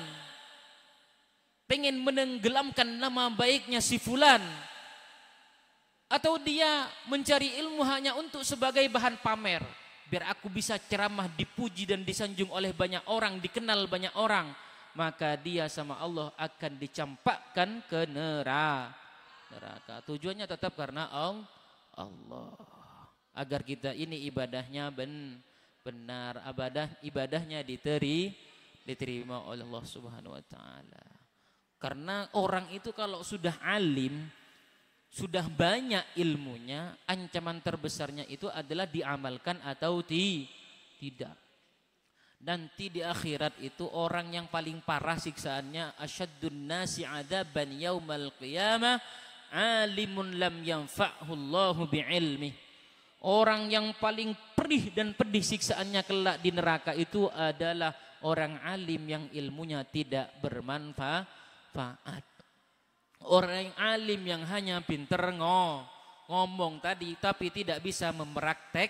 pengen menenggelamkan nama baiknya si fulan, atau dia mencari ilmu hanya untuk sebagai bahan pamer, biar aku bisa ceramah dipuji dan disanjung oleh banyak orang, dikenal banyak orang, maka dia sama Allah akan dicampakkan ke neraka. Tujuannya tetap karena Allah, agar kita ini ibadahnya benar, ibadahnya diterima oleh Allah Subhanahu wa taala. Karena orang itu kalau sudah alim, sudah banyak ilmunya, ancaman terbesarnya itu adalah diamalkan atau tidak. Nanti di akhirat itu orang yang paling parah siksaannya, asyaddun nasi adaban yaumal qiyamah alimun lam yanfa'hu Allahu bi'ilmih. Orang yang paling perih dan pedih siksaannya kelak di neraka itu adalah orang alim yang ilmunya tidak bermanfaat. Orang yang alim yang hanya pinter ngomong tadi tapi tidak bisa mempraktek.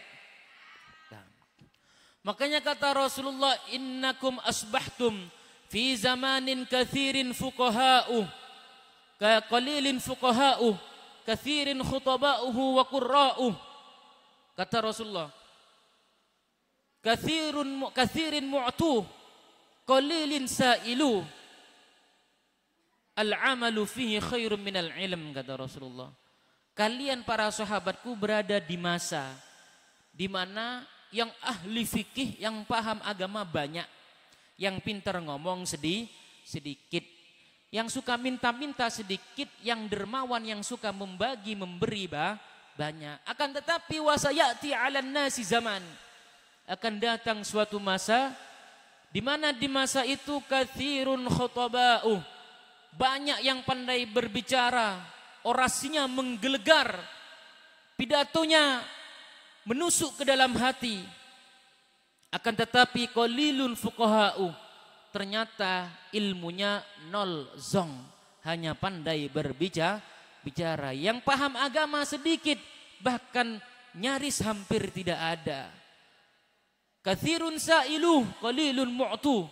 Makanya kata Rasulullah, innakum asbahtum fi zamanin kathirin fuqaha'u ka qalilin fuqaha'u kathirin khutaba'uhu wa qurra'u. Kata Rasulullah, kathirin mu'tu qalilin sa'ilu al-amalu fihi khairun minal ilm, kata Rasulullah. Kalian para sahabatku berada di masa di mana yang ahli fikih, yang paham agama banyak, yang pintar ngomong sedikit, yang suka minta-minta sedikit, yang dermawan, yang suka memberi banyak. Akan tetapi wasayati 'alan nasi zaman, akan datang suatu masa di mana di masa itu katsirun khutaba'u, banyak yang pandai berbicara, orasinya menggelegar, pidatonya menusuk ke dalam hati. Akan tetapi qalilun fuqaha'u, ternyata ilmunya nol zong, hanya pandai berbicara. Yang paham agama sedikit, bahkan nyaris hampir tidak ada. Katsirun sa'iluh qalilun mu'tu,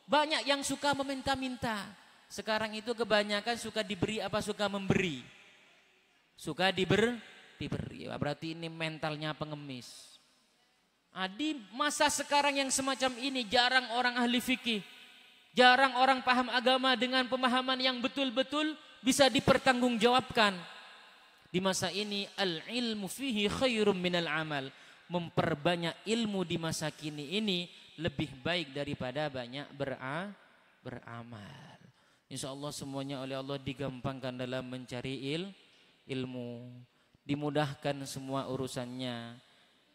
banyak yang suka meminta-minta. Sekarang itu kebanyakan suka diberi apa suka memberi? Suka diberi. Berarti ini mentalnya pengemis. Di masa sekarang yang semacam ini jarang orang ahli fikih, jarang orang paham agama dengan pemahaman yang betul-betul bisa dipertanggungjawabkan. Di masa ini al-ilmu fihi khairum minal amal. Memperbanyak ilmu di masa kini ini lebih baik daripada banyak beramal. Insya Allah semuanya oleh Allah digampangkan dalam mencari ilmu. Dimudahkan semua urusannya.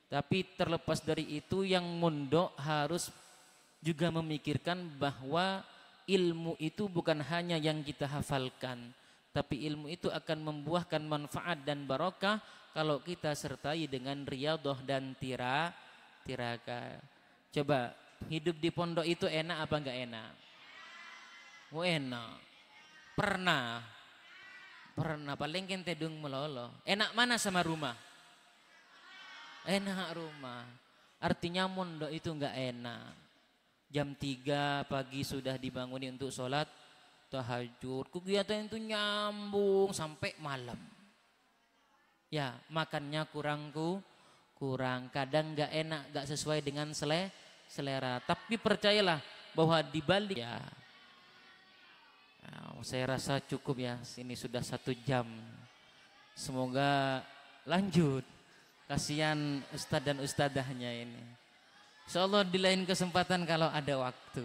Tapi terlepas dari itu yang mondok harus juga memikirkan bahwa ilmu itu bukan hanya yang kita hafalkan. Tapi ilmu itu akan membuahkan manfaat dan barokah kalau kita sertai dengan riyadhah dan tiraka. Coba hidup di pondok itu enak apa enggak enak? Oh enak. Pernah paling kente dung melolo. Enak mana sama rumah? Enak rumah. Artinya mondok itu enggak enak. Jam 3 pagi sudah dibangunin untuk sholat tahajud. Kegiatan itu nyambung sampai malam. Ya, makannya kurang. Kadang enggak enak, enggak sesuai dengan selera. Tapi percayalah bahwa di balik ya, saya rasa cukup ya. Ini sudah 1 jam. Semoga lanjut. Kasihan ustadz dan ustadahnya ini. Insyaallah di lain kesempatan kalau ada waktu.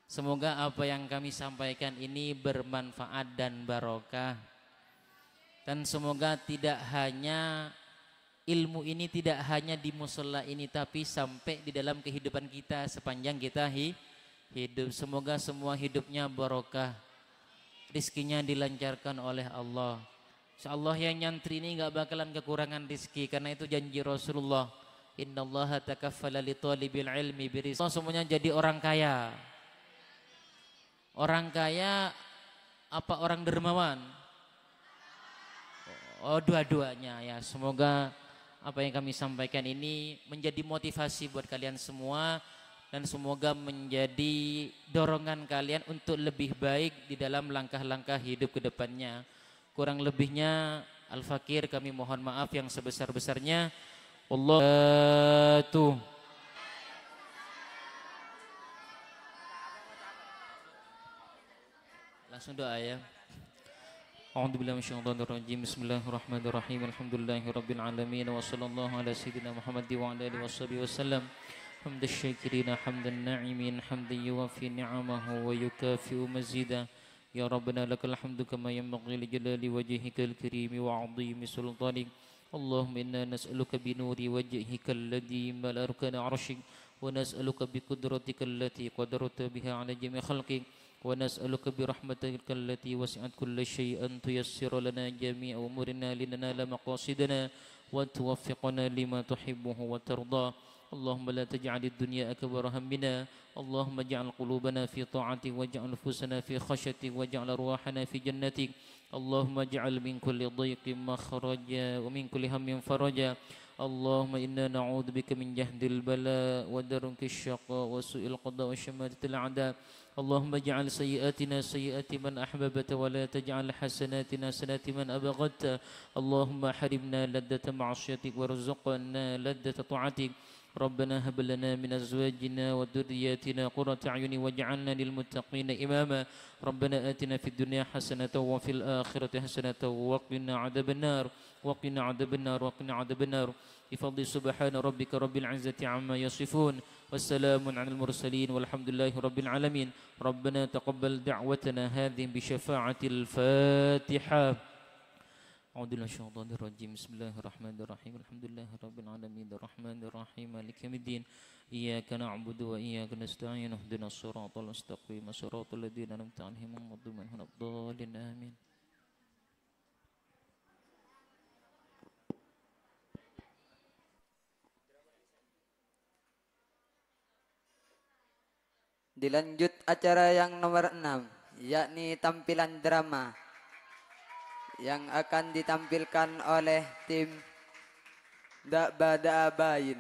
Semoga apa yang kami sampaikan ini bermanfaat dan barokah. Dan semoga tidak hanya ilmu ini tidak hanya di mushola ini, tapi sampai di dalam kehidupan kita sepanjang kita hidup. Semoga semua hidupnya barokah. Rizkinya dilancarkan oleh Allah. Insyaallah yang nyantri ini enggak bakalan kekurangan rizki, karena itu janji Rasulullah. Innallaha takaffala li talibil ilmi birizq. Semuanya jadi orang kaya. Orang kaya apa orang dermawan? Oh, dua-duanya ya. Semoga apa yang kami sampaikan ini menjadi motivasi buat kalian semua, dan semoga menjadi dorongan kalian untuk lebih baik di dalam langkah-langkah hidup ke depannya. Kurang lebihnya Al-Fakir kami mohon maaf yang sebesar-besarnya. Allah tuh. Langsung doa ya. A'udzubillahi minasyaitonir rajim. Bismillahirrahmanirrahim. Alhamdulillahirabbil alamin wa sallallahu ala sayyidina Muhammad wa ala alihi washabihi wasallam. Hamdash syakirin hamdan na'imin hamdan yuwafi ni'amahu wa yukafi'u mazida. Ya Rabbana lakal hamdu kama yanbaghi li jalali wajhikal karim wa 'azimi sultanik. Allahumma inna nas'aluka bi nuri wajhikal ladzi mala arkana 'arsyik wa nas'aluka bi qudratikal lati qadarta biha 'ala jami' khalqik wa nas'aluka bi rahmatikal lati wasi'at kulla syai'an tuyassir lana jami'a umurina linanala maqasidana wa tuwaffiqna lima tuhibbuhu wa tarda. اللهم لا تجعل الدنيا أكبر همنا اللهم اجعل قلوبنا في طاعتك واجعل نفوسنا في خشيتك واجعل أرواحنا في جنتك اللهم اجعل من كل ضيق مخرجا ومن كل هم فرجا اللهم إنا نعوذ بك من جهد البلاء ودرك الشقاء وسوء القضاء وشماتة الأعداء اللهم اجعل سيئاتنا سيئات من أحببت ولا تجعل حسناتنا حسنات من أبغضت اللهم حرمنا لذة معصيتك وارزقنا لذة طاعتك ربنا هب لنا من أزواجنا وذرياتنا قرة أعين واجعلنا للمتقين إماما ربنا آتنا في الدنيا حسنة وفي الآخرة حسنة وقنا عذاب النار وقنا عذاب النار وقنا عذاب النار بفضل سبحان ربك رب العزة عما يصفون والسلام على المرسلين والحمد لله رب العالمين ربنا تقبل دعوتنا هذه بشفاعة الفاتحة أعوذ بالله من الشيطان الرجيم بسم الله الرحمن الرحيم الحمد لله رب العالمين الرحمن الرحيم مالك يوم الدين إياك نعبد وإياك نستعين اهدنا الصراط المستقيم صراط الذين أنعمت عليهم غير المغضوب عليهم ولا الضالين آمين. Dilanjut acara yang nomor 6, yakni tampilan drama yang akan ditampilkan oleh tim Dak Bada Abain.